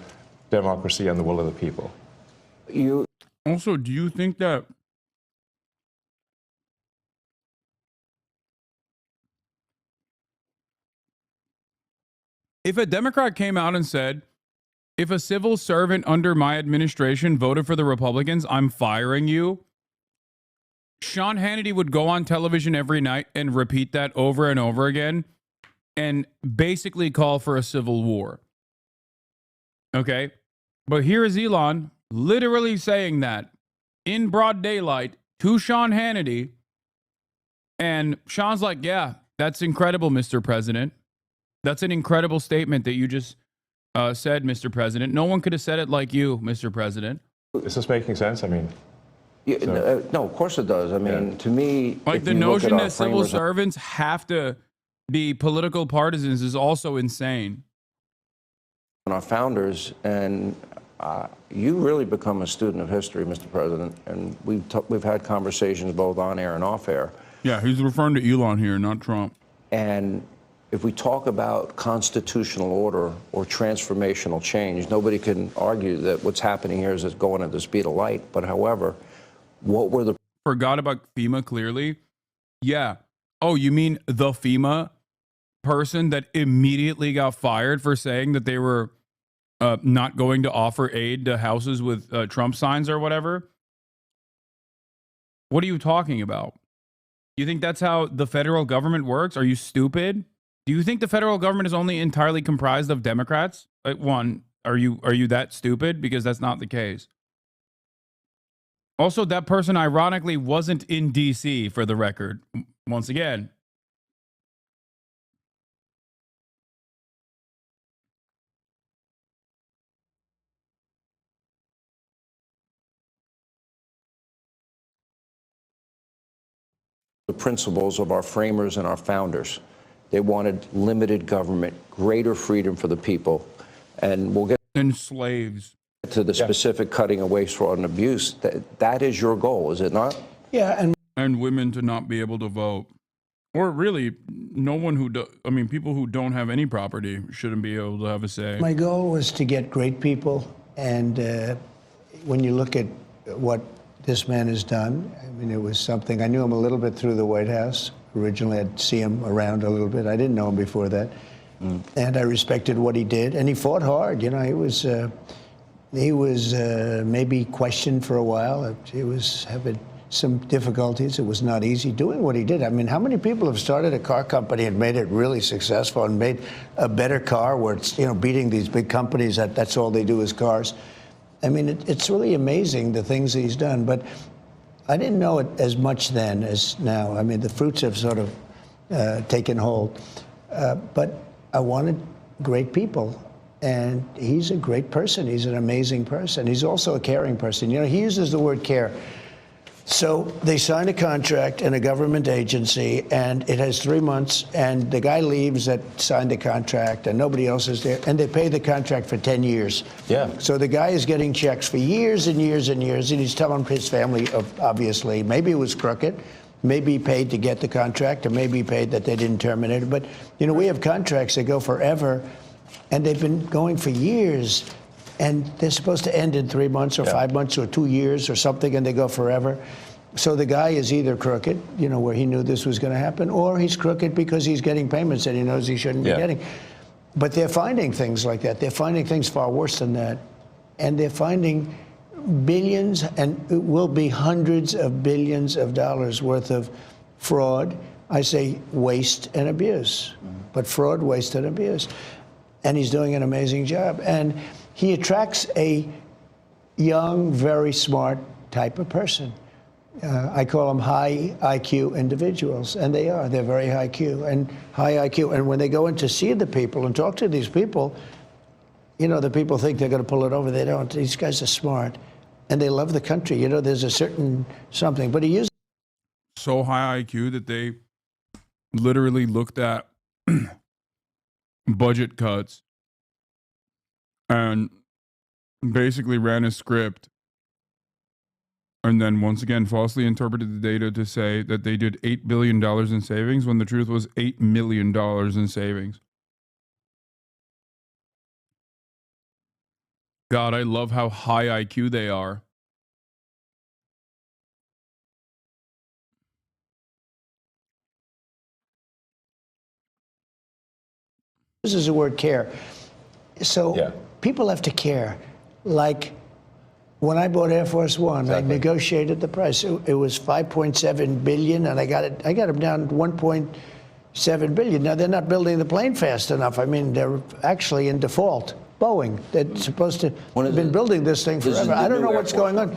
democracy and the will of the people. Also, do you think that if a Democrat came out and said, if a civil servant under my administration voted for the Republicans, I'm firing you, Sean Hannity would go on television every night and repeat that over and over again and basically call for a civil war. Okay? But here is Elon literally saying that in broad daylight to Sean Hannity. And Sean's like, yeah, that's incredible, Mr. President. That's an incredible statement that you just said, Mr. President. No one could have said it like you, Mr. President. Is this making sense? I mean, no, of course it does. I mean, to me, like the notion that civil servants have to be political partisans is also insane. Our founders, and you really become a student of history, Mr. President, and we've had conversations both on air and off air. Yeah, he's referring to Elon here, not Trump. And if we talk about constitutional order or transformational change, nobody can argue that what's happening here is it's going at the speed of light. But however, what were the... Forgot about FEMA clearly? Yeah. Oh, you mean the FEMA person that immediately got fired for saying that they were not going to offer aid to houses with Trump signs or whatever? What are you talking about? You think that's how the federal government works? Are you stupid? Do you think the federal government is only entirely comprised of Democrats? One, are you that stupid? Because that's not the case. Also, that person ironically wasn't in D.C. for the record. Once again. The principles of our framers and our founders. They wanted limited government, greater freedom for the people. And we'll get And slaves. to the specific cutting of waste, fraud, and abuse. That is your goal, is it not? Yeah, And women to not be able to vote. Or really, no one who people who don't have any property shouldn't be able to have a say. my goal was to get great people, and when you look at what this man has done, I mean, it was something. I knew him a little bit through the White House. Originally, I'd see him around a little bit. I didn't know him before that, and I respected what he did, and he fought hard. You know, he was maybe questioned for a while. He was having some difficulties. It was not easy doing what he did. I mean, how many people have started a car company and made it really successful and made a better car where it's, you know, beating these big companies that's all they do is cars? I mean, it's really amazing the things that he's done. But I didn't know it as much then as now. I mean, the fruits have sort of taken hold. But I wanted great people. And he's a great person. He's an amazing person. He's also a caring person. You know, he uses the word care. So they signed a contract in a government agency, and it has 3 months, and the guy leaves that signed the contract, and nobody else is there, and they pay the contract for 10 years. Yeah. So the guy is getting checks for years and years and years, and he's telling his family, obviously, maybe it was crooked, maybe he paid to get the contract, or maybe he paid that they didn't terminate it. But, you know, we have contracts that go forever, and they've been going for years. And they're supposed to end in 3 months or 5 months or 2 years or something, and they go forever. So the guy is either crooked, you know, where he knew this was going to happen, or he's crooked because he's getting payments that he knows he shouldn't be getting. But they're finding things like that. They're finding things far worse than that. And they're finding billions, and it will be hundreds of billions of dollars worth of fraud. I say waste and abuse, but fraud, waste, and abuse. And he's doing an amazing job. And he attracts a young, very smart type of person. I call them high IQ individuals, and they are. They're very high IQ and high IQ. And when they go in to see the people and talk to these people, you know, the people think they're going to pull it over. They don't. These guys are smart, and they love the country. You know, there's a certain something. But he uses So high IQ that they literally looked at budget cuts and basically ran a script, and then once again falsely interpreted the data to say that they did $8 billion in savings when the truth was $8 million in savings. God, I love how high IQ they are. the word care. So people have to care. Like when I bought Air Force One, I negotiated the price. It was $5.7 billion, and I got them down to $1.7 billion. Now they're not building the plane fast enough. I mean, they're actually in default. Boeing, they're supposed to have been building this thing forever. I don't know what's going on.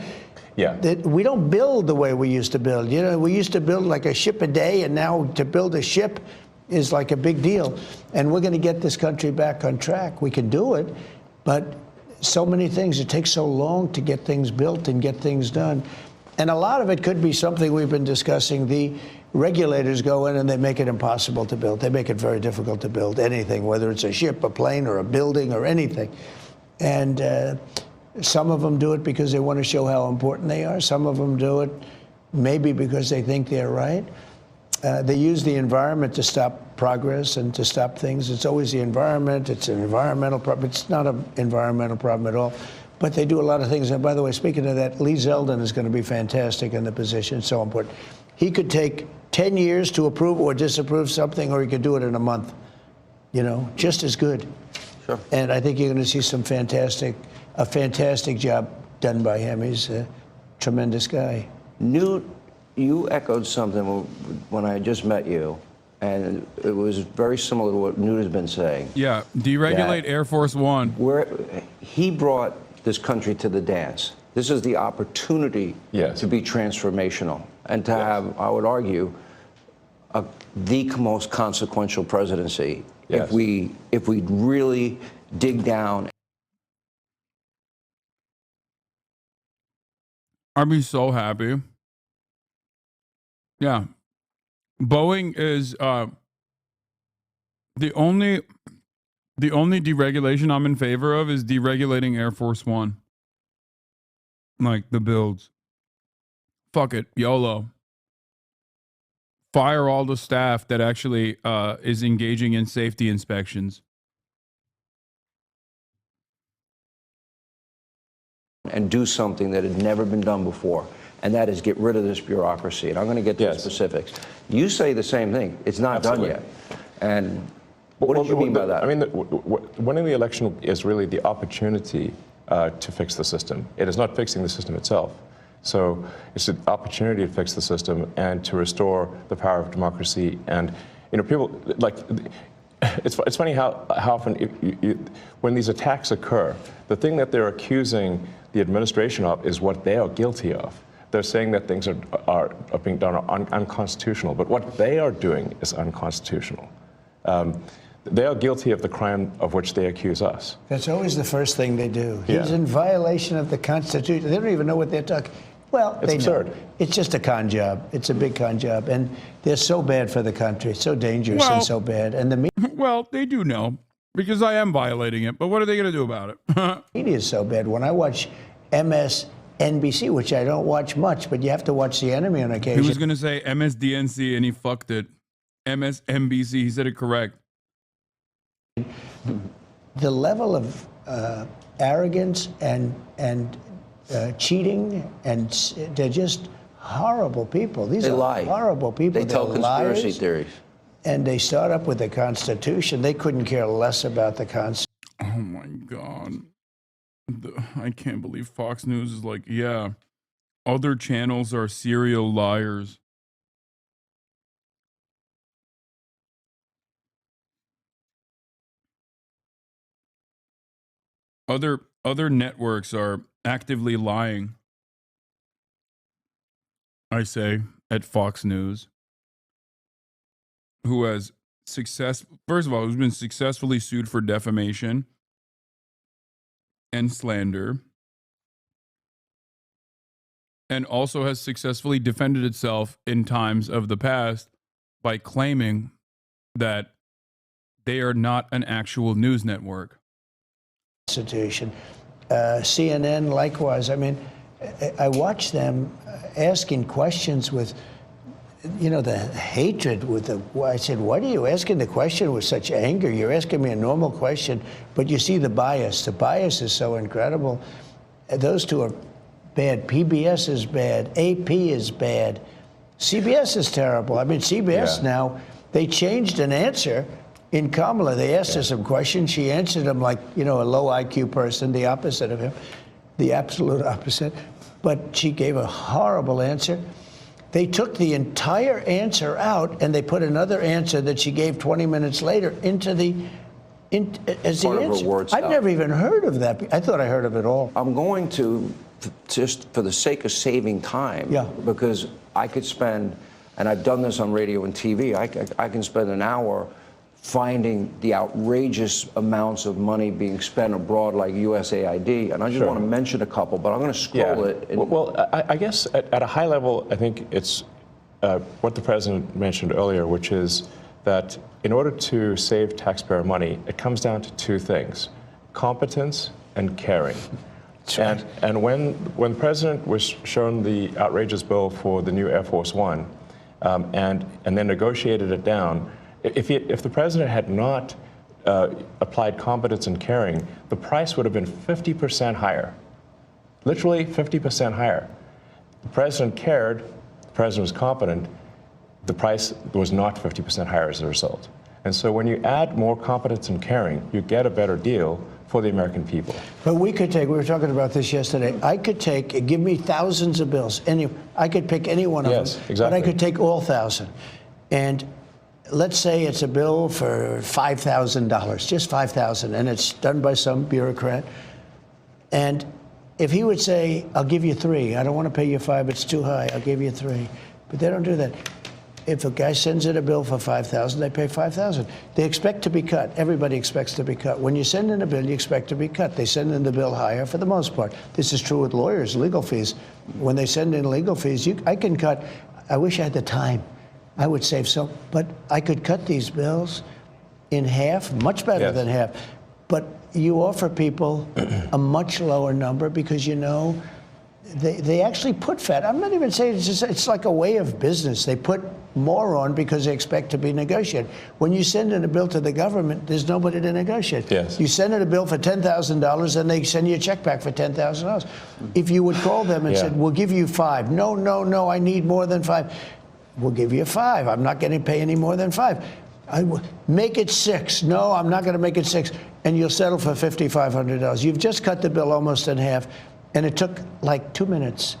Yeah. We don't build the way we used to build. You know, we used to build like a ship a day, and now to build a ship is like a big deal. And we're going to get this country back on track. We can do it, but so many things. It takes so long to get things built and get things done. And a lot of it could be something we've been discussing. The regulators go in and they make it impossible to build. They make it very difficult to build anything, whether it's a ship, a plane, or a building, or anything. And some of them do it because they want to show how important they are. Some of them do it maybe because they think they're right. They use the environment to stop progress and to stop things. It's always the environment. It's an environmental problem. It's not an environmental problem at all. But they do a lot of things. And by the way, speaking of that, Lee Zeldin is going to be fantastic in the position. It's so important. He could take 10 years to approve or disapprove something, or he could do it in a month. You know, just as good. Sure. And I think you're going to see a fantastic job done by him. He's a tremendous guy. Newt, you echoed something when I just met you, and it was very similar to what Newt has been saying. Yeah, deregulate Air Force One. Where he brought this country to the dance. This is the opportunity to be transformational and to have, I would argue, the most consequential presidency if we really dig down. I'd be so happy. Yeah. Boeing is The only deregulation I'm in favor of is deregulating Air Force One. Like the builds. Fuck it. YOLO. Fire all the staff that actually is engaging in safety inspections. And do something that had never been done before, and that is get rid of this bureaucracy. And I'm going to get to the specifics. You say the same thing. It's not done yet. And what do you mean by that? I mean, winning the election is really the opportunity to fix the system. It is not fixing the system itself. So it's an opportunity to fix the system and to restore the power of democracy. And people like. It's funny how often when these attacks occur, the thing that they're accusing the administration of is what they are guilty of. They're saying that things are being done unconstitutional, but what they are doing is unconstitutional. They are guilty of the crime of which they accuse us. That's always the first thing they do. Yeah. He's in violation of the Constitution. They don't even know what they're talking. Well, It's they absurd. know. It's just a con job. It's a big con job. And they're so bad for the country, so dangerous Well- and so bad. And the Well, they do know because I am violating it. But what are they going to do about it? media is so bad. When I watch MSNBC, which I don't watch much, but you have to watch the enemy on He occasion. was going to say MSDNC and he fucked it. MSNBC. He said it correct. The level of arrogance and cheating, and they're just horrible people. These They are lie. horrible people. They tell They're conspiracy liars, theories. and they start up with the Constitution. They couldn't care less about the Constitution. Oh my God. I can't believe Fox News is like, yeah, other channels are serial liars. Other networks are actively lying. I say at Fox News, who has first of all, who's been successfully sued for defamation and slander, and also has successfully defended itself in times of the past by claiming that they are not an actual news network. Constitution. CNN, likewise. I mean, I watch them asking questions with, the hatred with the. I said, "Why are you asking the question with such anger? You're asking me a normal question, but you see the bias. The bias is so incredible. Those two are bad. PBS is bad. AP is bad. CBS is terrible. I mean, CBS now, they changed an answer. In Kamala, they asked her some questions. She answered them like, a low IQ person, the opposite of him, the absolute opposite. But she gave a horrible answer. They took the entire answer out and they put another answer that she gave 20 minutes later into as the Part of her answer. word I've salad. never even heard of that. I thought I heard of it all. I'm going to, just for the sake of saving time, because I could spend, and I've done this on radio and TV, I can spend an hour finding the outrageous amounts of money being spent abroad like USAID, and I just want to mention a couple, but I'm going to scroll it. Well, I guess at a high level, I think it's what the president mentioned earlier, which is that in order to save taxpayer money, it comes down to two things: competence and caring. Right. And when the president was shown the outrageous bill for the new Air Force One, and then negotiated it down, if the president had not applied competence and caring, the price would have been 50% higher, literally 50% higher. The president cared, the president was competent, the price was not 50% higher as a result. And so when you add more competence and caring, you get a better deal for the American people. But we were talking about this yesterday. I could give me thousands of bills. I could pick any one of them. Yes, exactly. But I could take all 1,000. And let's say it's a bill for $5,000, just $5,000, and it's done by some bureaucrat. And if he would say, "I'll give you 3, I don't want to pay you 5, it's too high, I'll give you 3." But they don't do that. If a guy sends in a bill for $5,000, they pay $5,000. They expect to be cut. Everybody expects to be cut. When you send in a bill, you expect to be cut. They send in the bill higher for the most part. This is true with lawyers, legal fees. When they send in legal fees, I can cut. I wish I had the time. I would save so, but I could cut these bills in half, much better Yes. than half. But you offer people a much lower number because they actually put fat. I'm not even saying it's like a way of business. They put more on because they expect to be negotiated. When you send in a bill to the government, there's nobody to negotiate. Yes. You send in a bill for $10,000 and they send you a check back for $10,000. If you would call them and said, we'll give you 5. No, I need more than 5. We'll give you 5. I'm not going to pay any more than 5. Make it 6. No, I'm not going to make it 6. And you'll settle for $5,500. You've just cut the bill almost in half. And it took like 2 minutes.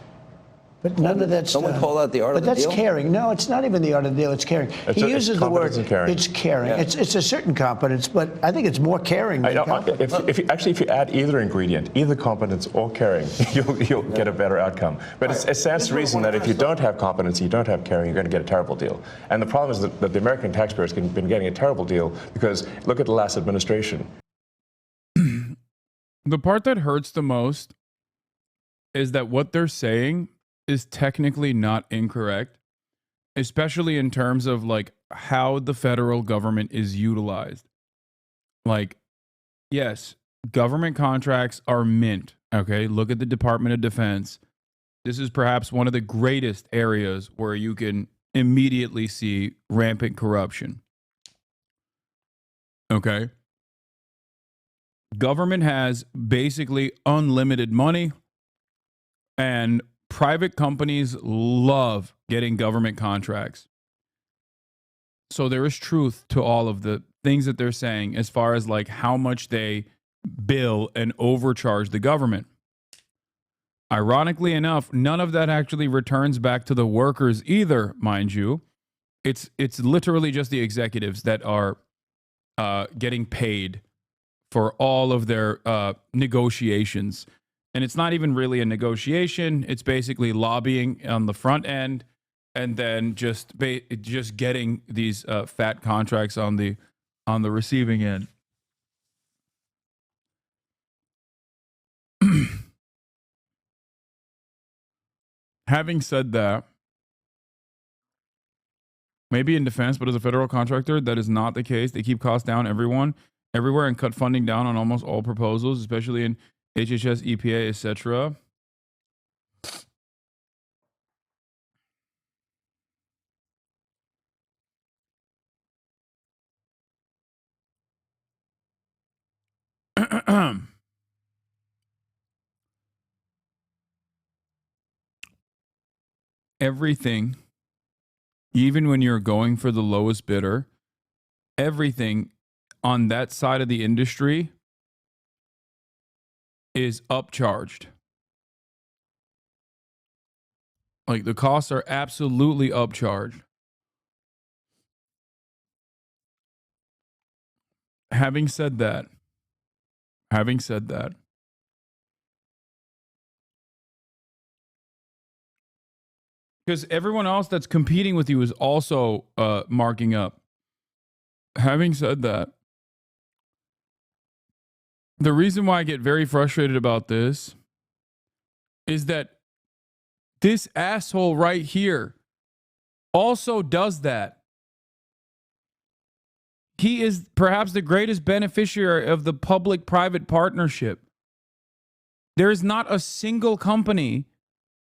But none of that's Someone call that the art of the But deal? that's caring. No, it's not even the art of the deal. It's caring. He uses the word. competence and caring. It's caring. Yeah. It's a certain competence, but I think it's more caring than competence. If you add either ingredient, either competence or caring, you'll get a better outcome. But it stands to reason that if you don't have competence, you don't have caring, you're going to get a terrible deal. And the problem is that the American taxpayers have been getting a terrible deal because look at the last administration. The part that hurts the most is that what they're saying is technically not incorrect, especially in terms of like how the federal government is utilized. Like, yes, government contracts are mint. Okay, look at the Department of Defense. This is perhaps one of the greatest areas where you can immediately see rampant corruption. Okay. Government has basically unlimited money, and private companies love getting government contracts. So there is truth to all of the things that they're saying as far as like how much they bill and overcharge the government. Ironically enough, none of that actually returns back to the workers either, mind you. It's literally just the executives that are getting paid for all of their negotiations. And it's not even really a negotiation. It's basically lobbying on the front end and then just getting these fat contracts on the receiving end. Having said that, maybe in defense, but as a federal contractor, that is not the case. They keep costs down everywhere and cut funding down on almost all proposals, especially in HHS, EPA, etc. Everything, even when you're going for the lowest bidder, everything on that side of the industry is upcharged. Like the costs are absolutely upcharged. Having said that, because everyone else that's competing with you is also marking up. Having said that, the reason why I get very frustrated about this is that this asshole right here also does that. He is perhaps the greatest beneficiary of the public-private partnership. There is not a single company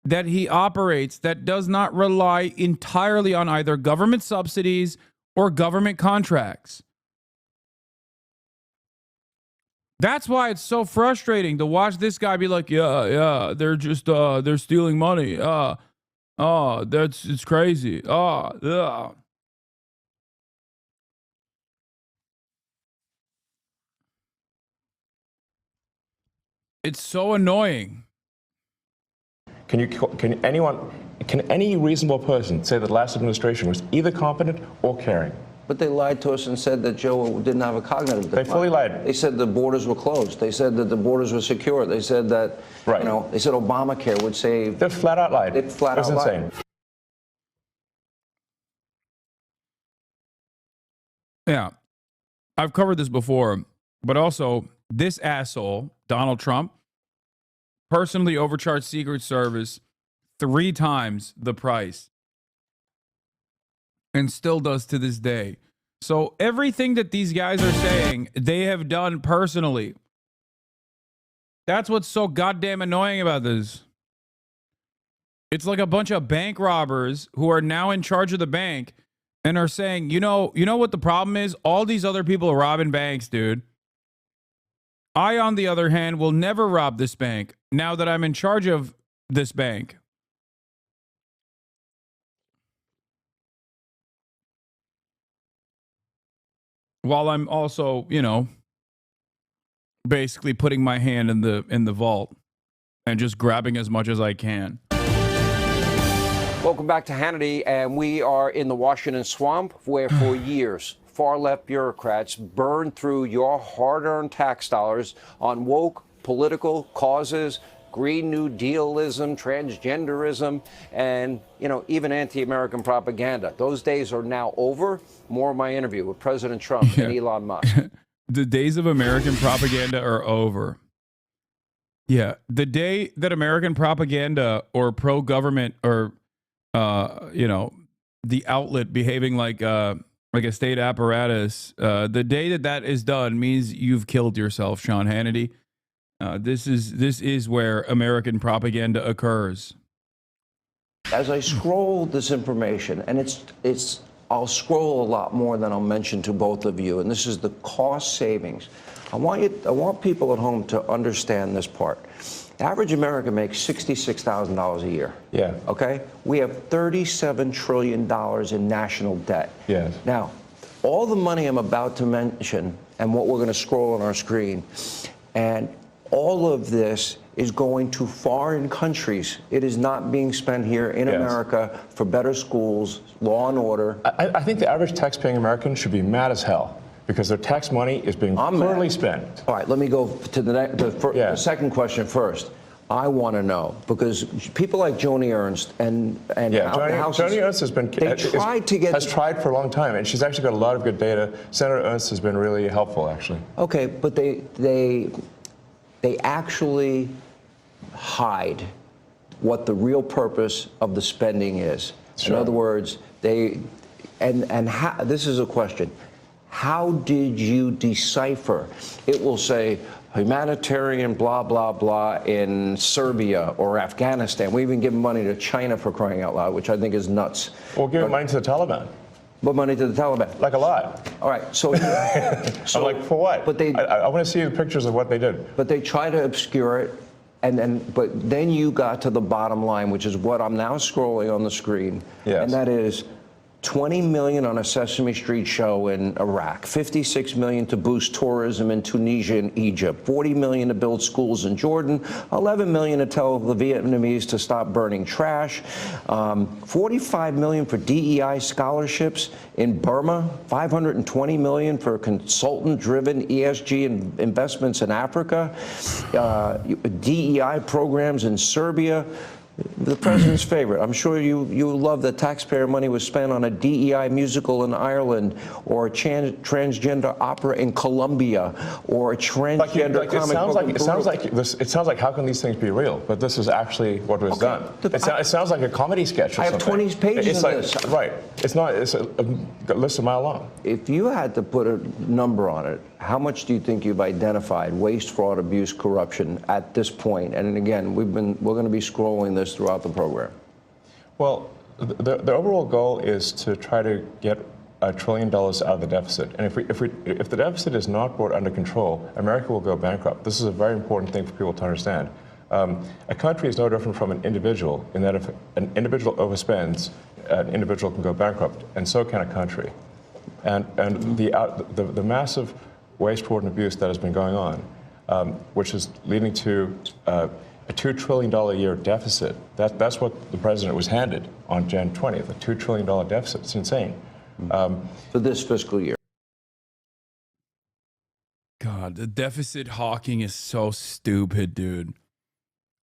that he operates that does not rely entirely on either government subsidies or government contracts. That's why it's so frustrating to watch this guy be like, yeah, they're just, they're stealing money. It's crazy. Yeah. It's so annoying. Can any reasonable person say that the last administration was either competent or caring? But they lied to us and said that Joe didn't have a cognitive decline. They fully lied. They said the borders were closed. They said that the borders were secure. They said that, Right. they said Obamacare would save. They flat out lied. They flat It was out lied. insane. Yeah. I've covered this before, but also this asshole, Donald Trump, personally overcharged Secret Service 3 times the price and still does to this day. So everything that these guys are saying, they have done personally. That's what's so goddamn annoying about this. It's like a bunch of bank robbers who are now in charge of the bank and are saying, you know what the problem is? All these other people are robbing banks, dude. I, on the other hand, will never rob this bank now that I'm in charge of this bank. While I'm also, basically putting my hand in the vault and just grabbing as much as I can. Welcome back to Hannity, and we are in the Washington swamp where for years far-left bureaucrats burned through your hard-earned tax dollars on woke political causes, Green New Dealism, transgenderism, and, even anti-American propaganda. Those days are now over. More of my interview with President Trump and Elon Musk. The days of American propaganda are over. Yeah, the day that American propaganda or pro-government or, the outlet behaving like a state apparatus, the day that is done means you've killed yourself, Sean Hannity. This is where American propaganda occurs. As I scroll this information, and I'll scroll a lot more than I'll mention to both of you, and this is the cost savings. I want people at home to understand this part. The average American makes $66,000 a year. Yeah. Okay? We have $37 trillion in national debt. Yes. Now, all the money I'm about to mention and what we're going to scroll on our screen, and all of this is going to foreign countries. It is not being spent here in America for better schools, law and order. I think the average tax-paying American should be mad as hell because their tax money is being poorly spent. All right, let me go to the second question first. I want to know, because people like Joni Ernst and Joni Ernst has tried for a long time, and she's actually got a lot of good data. Senator Ernst has been really helpful, actually. Okay, but they actually hide what the real purpose of the spending is. Sure. In other words, this is a question. How did you decipher? It will say humanitarian blah, blah, blah in Serbia or Afghanistan. We even give money to China, for crying out loud, which I think is nuts. We'll give money to the Taliban. But money to the Taliban? Like a lot. All right, so I'm like, for what? But I want to see the pictures of what they did. But they try to obscure it, but then you got to the bottom line, which is what I'm now scrolling on the screen, and that is $20 million on a Sesame Street show in Iraq, $56 million to boost tourism in Tunisia and Egypt, $40 million to build schools in Jordan, $11 million to tell the Vietnamese to stop burning trash, $45 million for DEI scholarships in Burma, $520 million for consultant-driven ESG investments in Africa, DEI programs in Serbia. The president's favorite. I'm sure you love that taxpayer money was spent on a DEI musical in Ireland, or a transgender opera in Colombia, or a transgender comic book. It sounds like how can these things be real? But this is actually what was done. It sounds like a comedy sketch. I have 20 pages of this. Right. It's not. It's a list a mile long. If you had to put a number on it, how much do you think you've identified waste, fraud, abuse, corruption at this point? And again, we're going to be scrolling this throughout the program. Well, the overall goal is to try to get $1 trillion out of the deficit. And if the deficit is not brought under control, America will go bankrupt. This is a very important thing for people to understand. A country is no different from an individual in that if an individual overspends, an individual can go bankrupt, and so can a country. And the massive waste, fraud, and abuse that has been going on, which is leading to a $2 trillion a year deficit. That's what the president was handed on Jan 20th, a $2 trillion deficit. It's insane. For this fiscal year. God, the deficit hawking is so stupid, dude.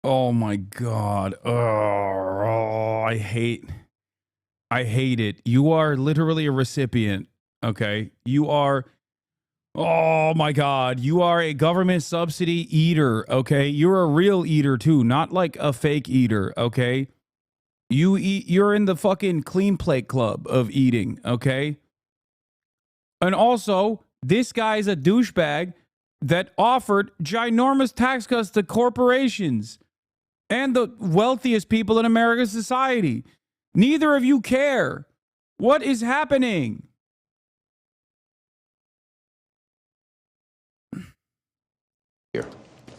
Oh my God. Oh, I hate it. You are literally a recipient, okay? You are, oh my God, you are a government subsidy eater, okay? You're a real eater too, not like a fake eater, okay? You're in the fucking clean plate club of eating, okay? And also, this guy is a douchebag that offered ginormous tax cuts to corporations and the wealthiest people in America's society. Neither of you care. What is happening?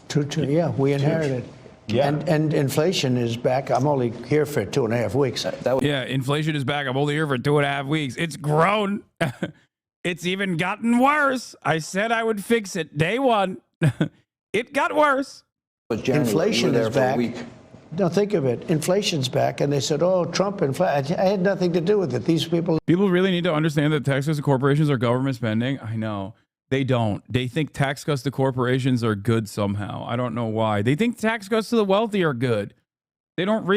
True. Yeah, we inherited. Yeah. And inflation is back. I'm only here for 2.5 weeks. Yeah, inflation is back. I'm only here for 2.5 weeks. It's grown. It's even gotten worse. I said I would fix it day one. It got worse. Inflation is back. No, think of it. Inflation's back, and they said, "Oh, Trump inflation." I had nothing to do with it. These people. People really need to understand that tax cuts to corporations are government spending. I know. They don't. They think tax cuts to corporations are good somehow. I don't know why. They think tax cuts to the wealthy are good. They don't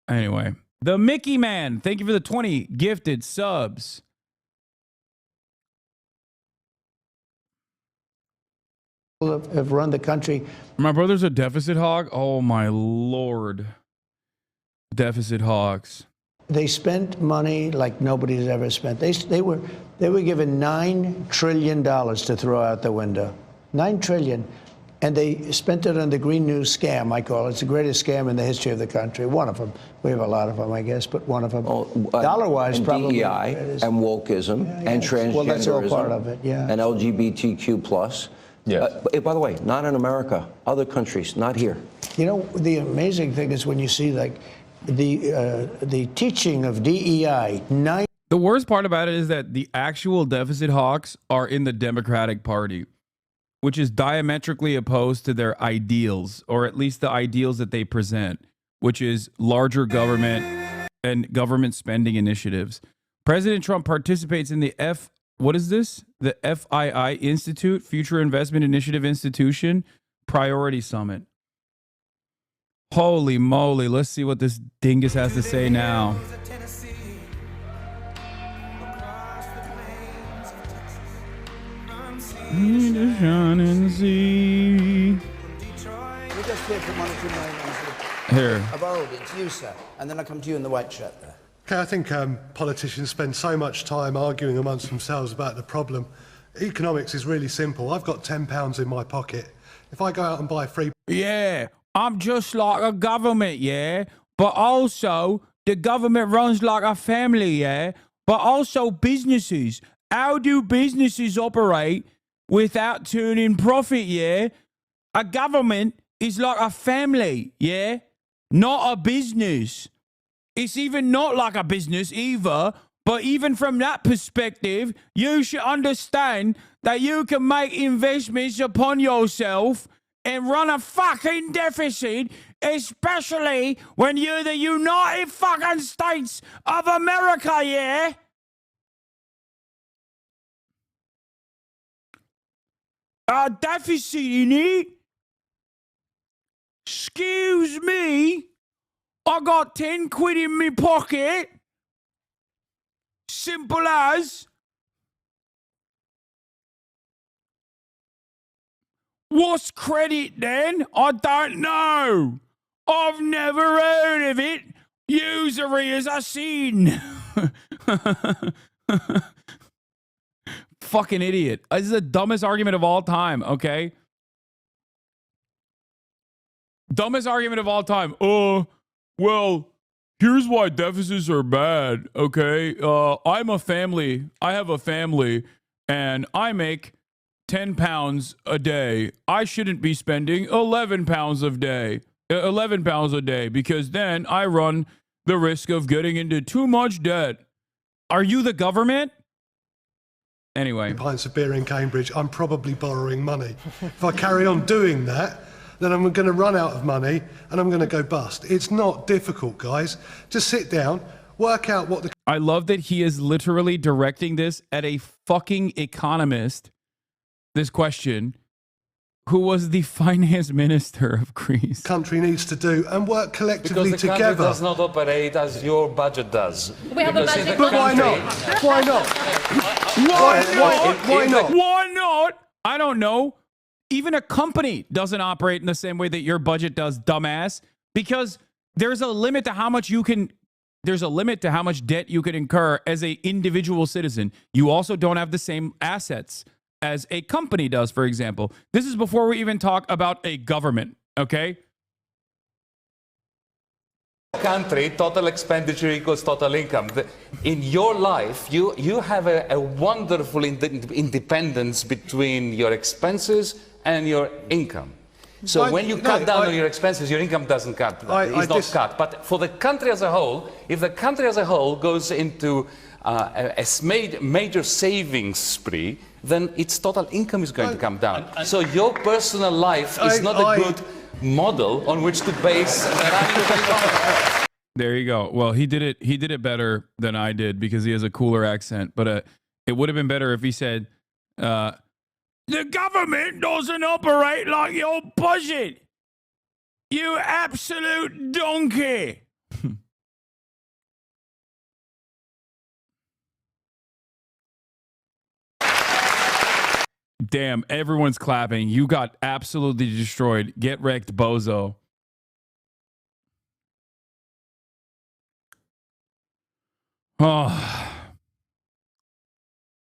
Anyway, the Mickey Man. Thank you for the 20 gifted subs. Have run the country. My brother's a deficit hog. Oh my Lord. Deficit hogs. They spent money like nobody's ever spent. They were given $9 trillion to throw out the window. $9 trillion. And they spent it on the Green News scam, I call it. It's the greatest scam in the history of the country. One of them. We have a lot of them, I guess, but one of them. Dollar-wise, and probably. DEI and wokeism and transgenderism. Well, that's all part of it, yeah. And LGBTQ+. Yes. By the way, not in America. Other countries, not here. You know, the amazing thing is when you see, like, the teaching of DEI. The worst part about it is that the actual deficit hawks are in the Democratic Party, which is diametrically opposed to their ideals, or at least the ideals that they present, which is larger government and government spending initiatives. President Trump participates in the what is this? The FII Institute, Future Investment Initiative Institution Priority Summit. Holy moly, let's see what this dingus has to say now. Need to shine and see. We just came from monetary money. Here. Of old, it's you, sir. And then I come to you in the white shirt there. Okay, I think politicians spend so much time arguing amongst themselves about the problem. Economics is really simple. I've got £10 in my pocket. If I go out and buy free... Yeah, I'm just like a government, yeah? But also, the government runs like a family, yeah? But also businesses. How do businesses operate without turning profit, yeah? A government is like a family, yeah? Not a business. It's even not like a business either, but even from that perspective, you should understand that you can make investments upon yourself and run a fucking deficit, especially when you're the United fucking States of America, yeah? A deficit in it? Excuse me? I got 10 quid in my pocket. Simple as. What's credit then? I don't know. I've never heard of it. Usury is a sin. Fucking idiot. This is the dumbest argument of all time, okay? Dumbest argument of all time. Well, here's why deficits are bad, okay? I'm a family. I have a family, and I make 10 pounds a day. I shouldn't be spending 11 pounds a day. 11 pounds a day, because then I run the risk of getting into too much debt. Are you the government? Anyway. ...pints of beer in Cambridge, I'm probably borrowing money. If I carry on doing that, then I'm going to run out of money and I'm going to go bust. It's not difficult, guys. Just sit down, work out what the... I love that he is literally directing this at a fucking economist, this question, who was the finance minister of Greece. ...country needs to do and work collectively because the together. country does not operate as your budget does. We have a budget. But why not? Why not? Why not? Why not? I don't know. Even a company doesn't operate in the same way that your budget does, dumbass, because there's a limit to how much you can there's a limit to how much debt you could incur as a individual citizen. You also don't have the same assets as a company does, for example. This is before we even talk about a government, okay? Country, total expenditure equals total income. In your life, you have a wonderful independence between your expenses and your income. So when you cut down on your expenses, your income doesn't cut. It's not cut. But for the country as a whole, if the country as a whole goes into a major savings spree, then its total income is going to come down. So your personal life is not a good model on which to base running of an economy. There you go. Well, he did it better than I did because he has a cooler accent. But it would have been better if he said, the government doesn't operate like your budget. You absolute donkey. Damn, everyone's clapping. You got absolutely destroyed. Get wrecked, bozo. Oh.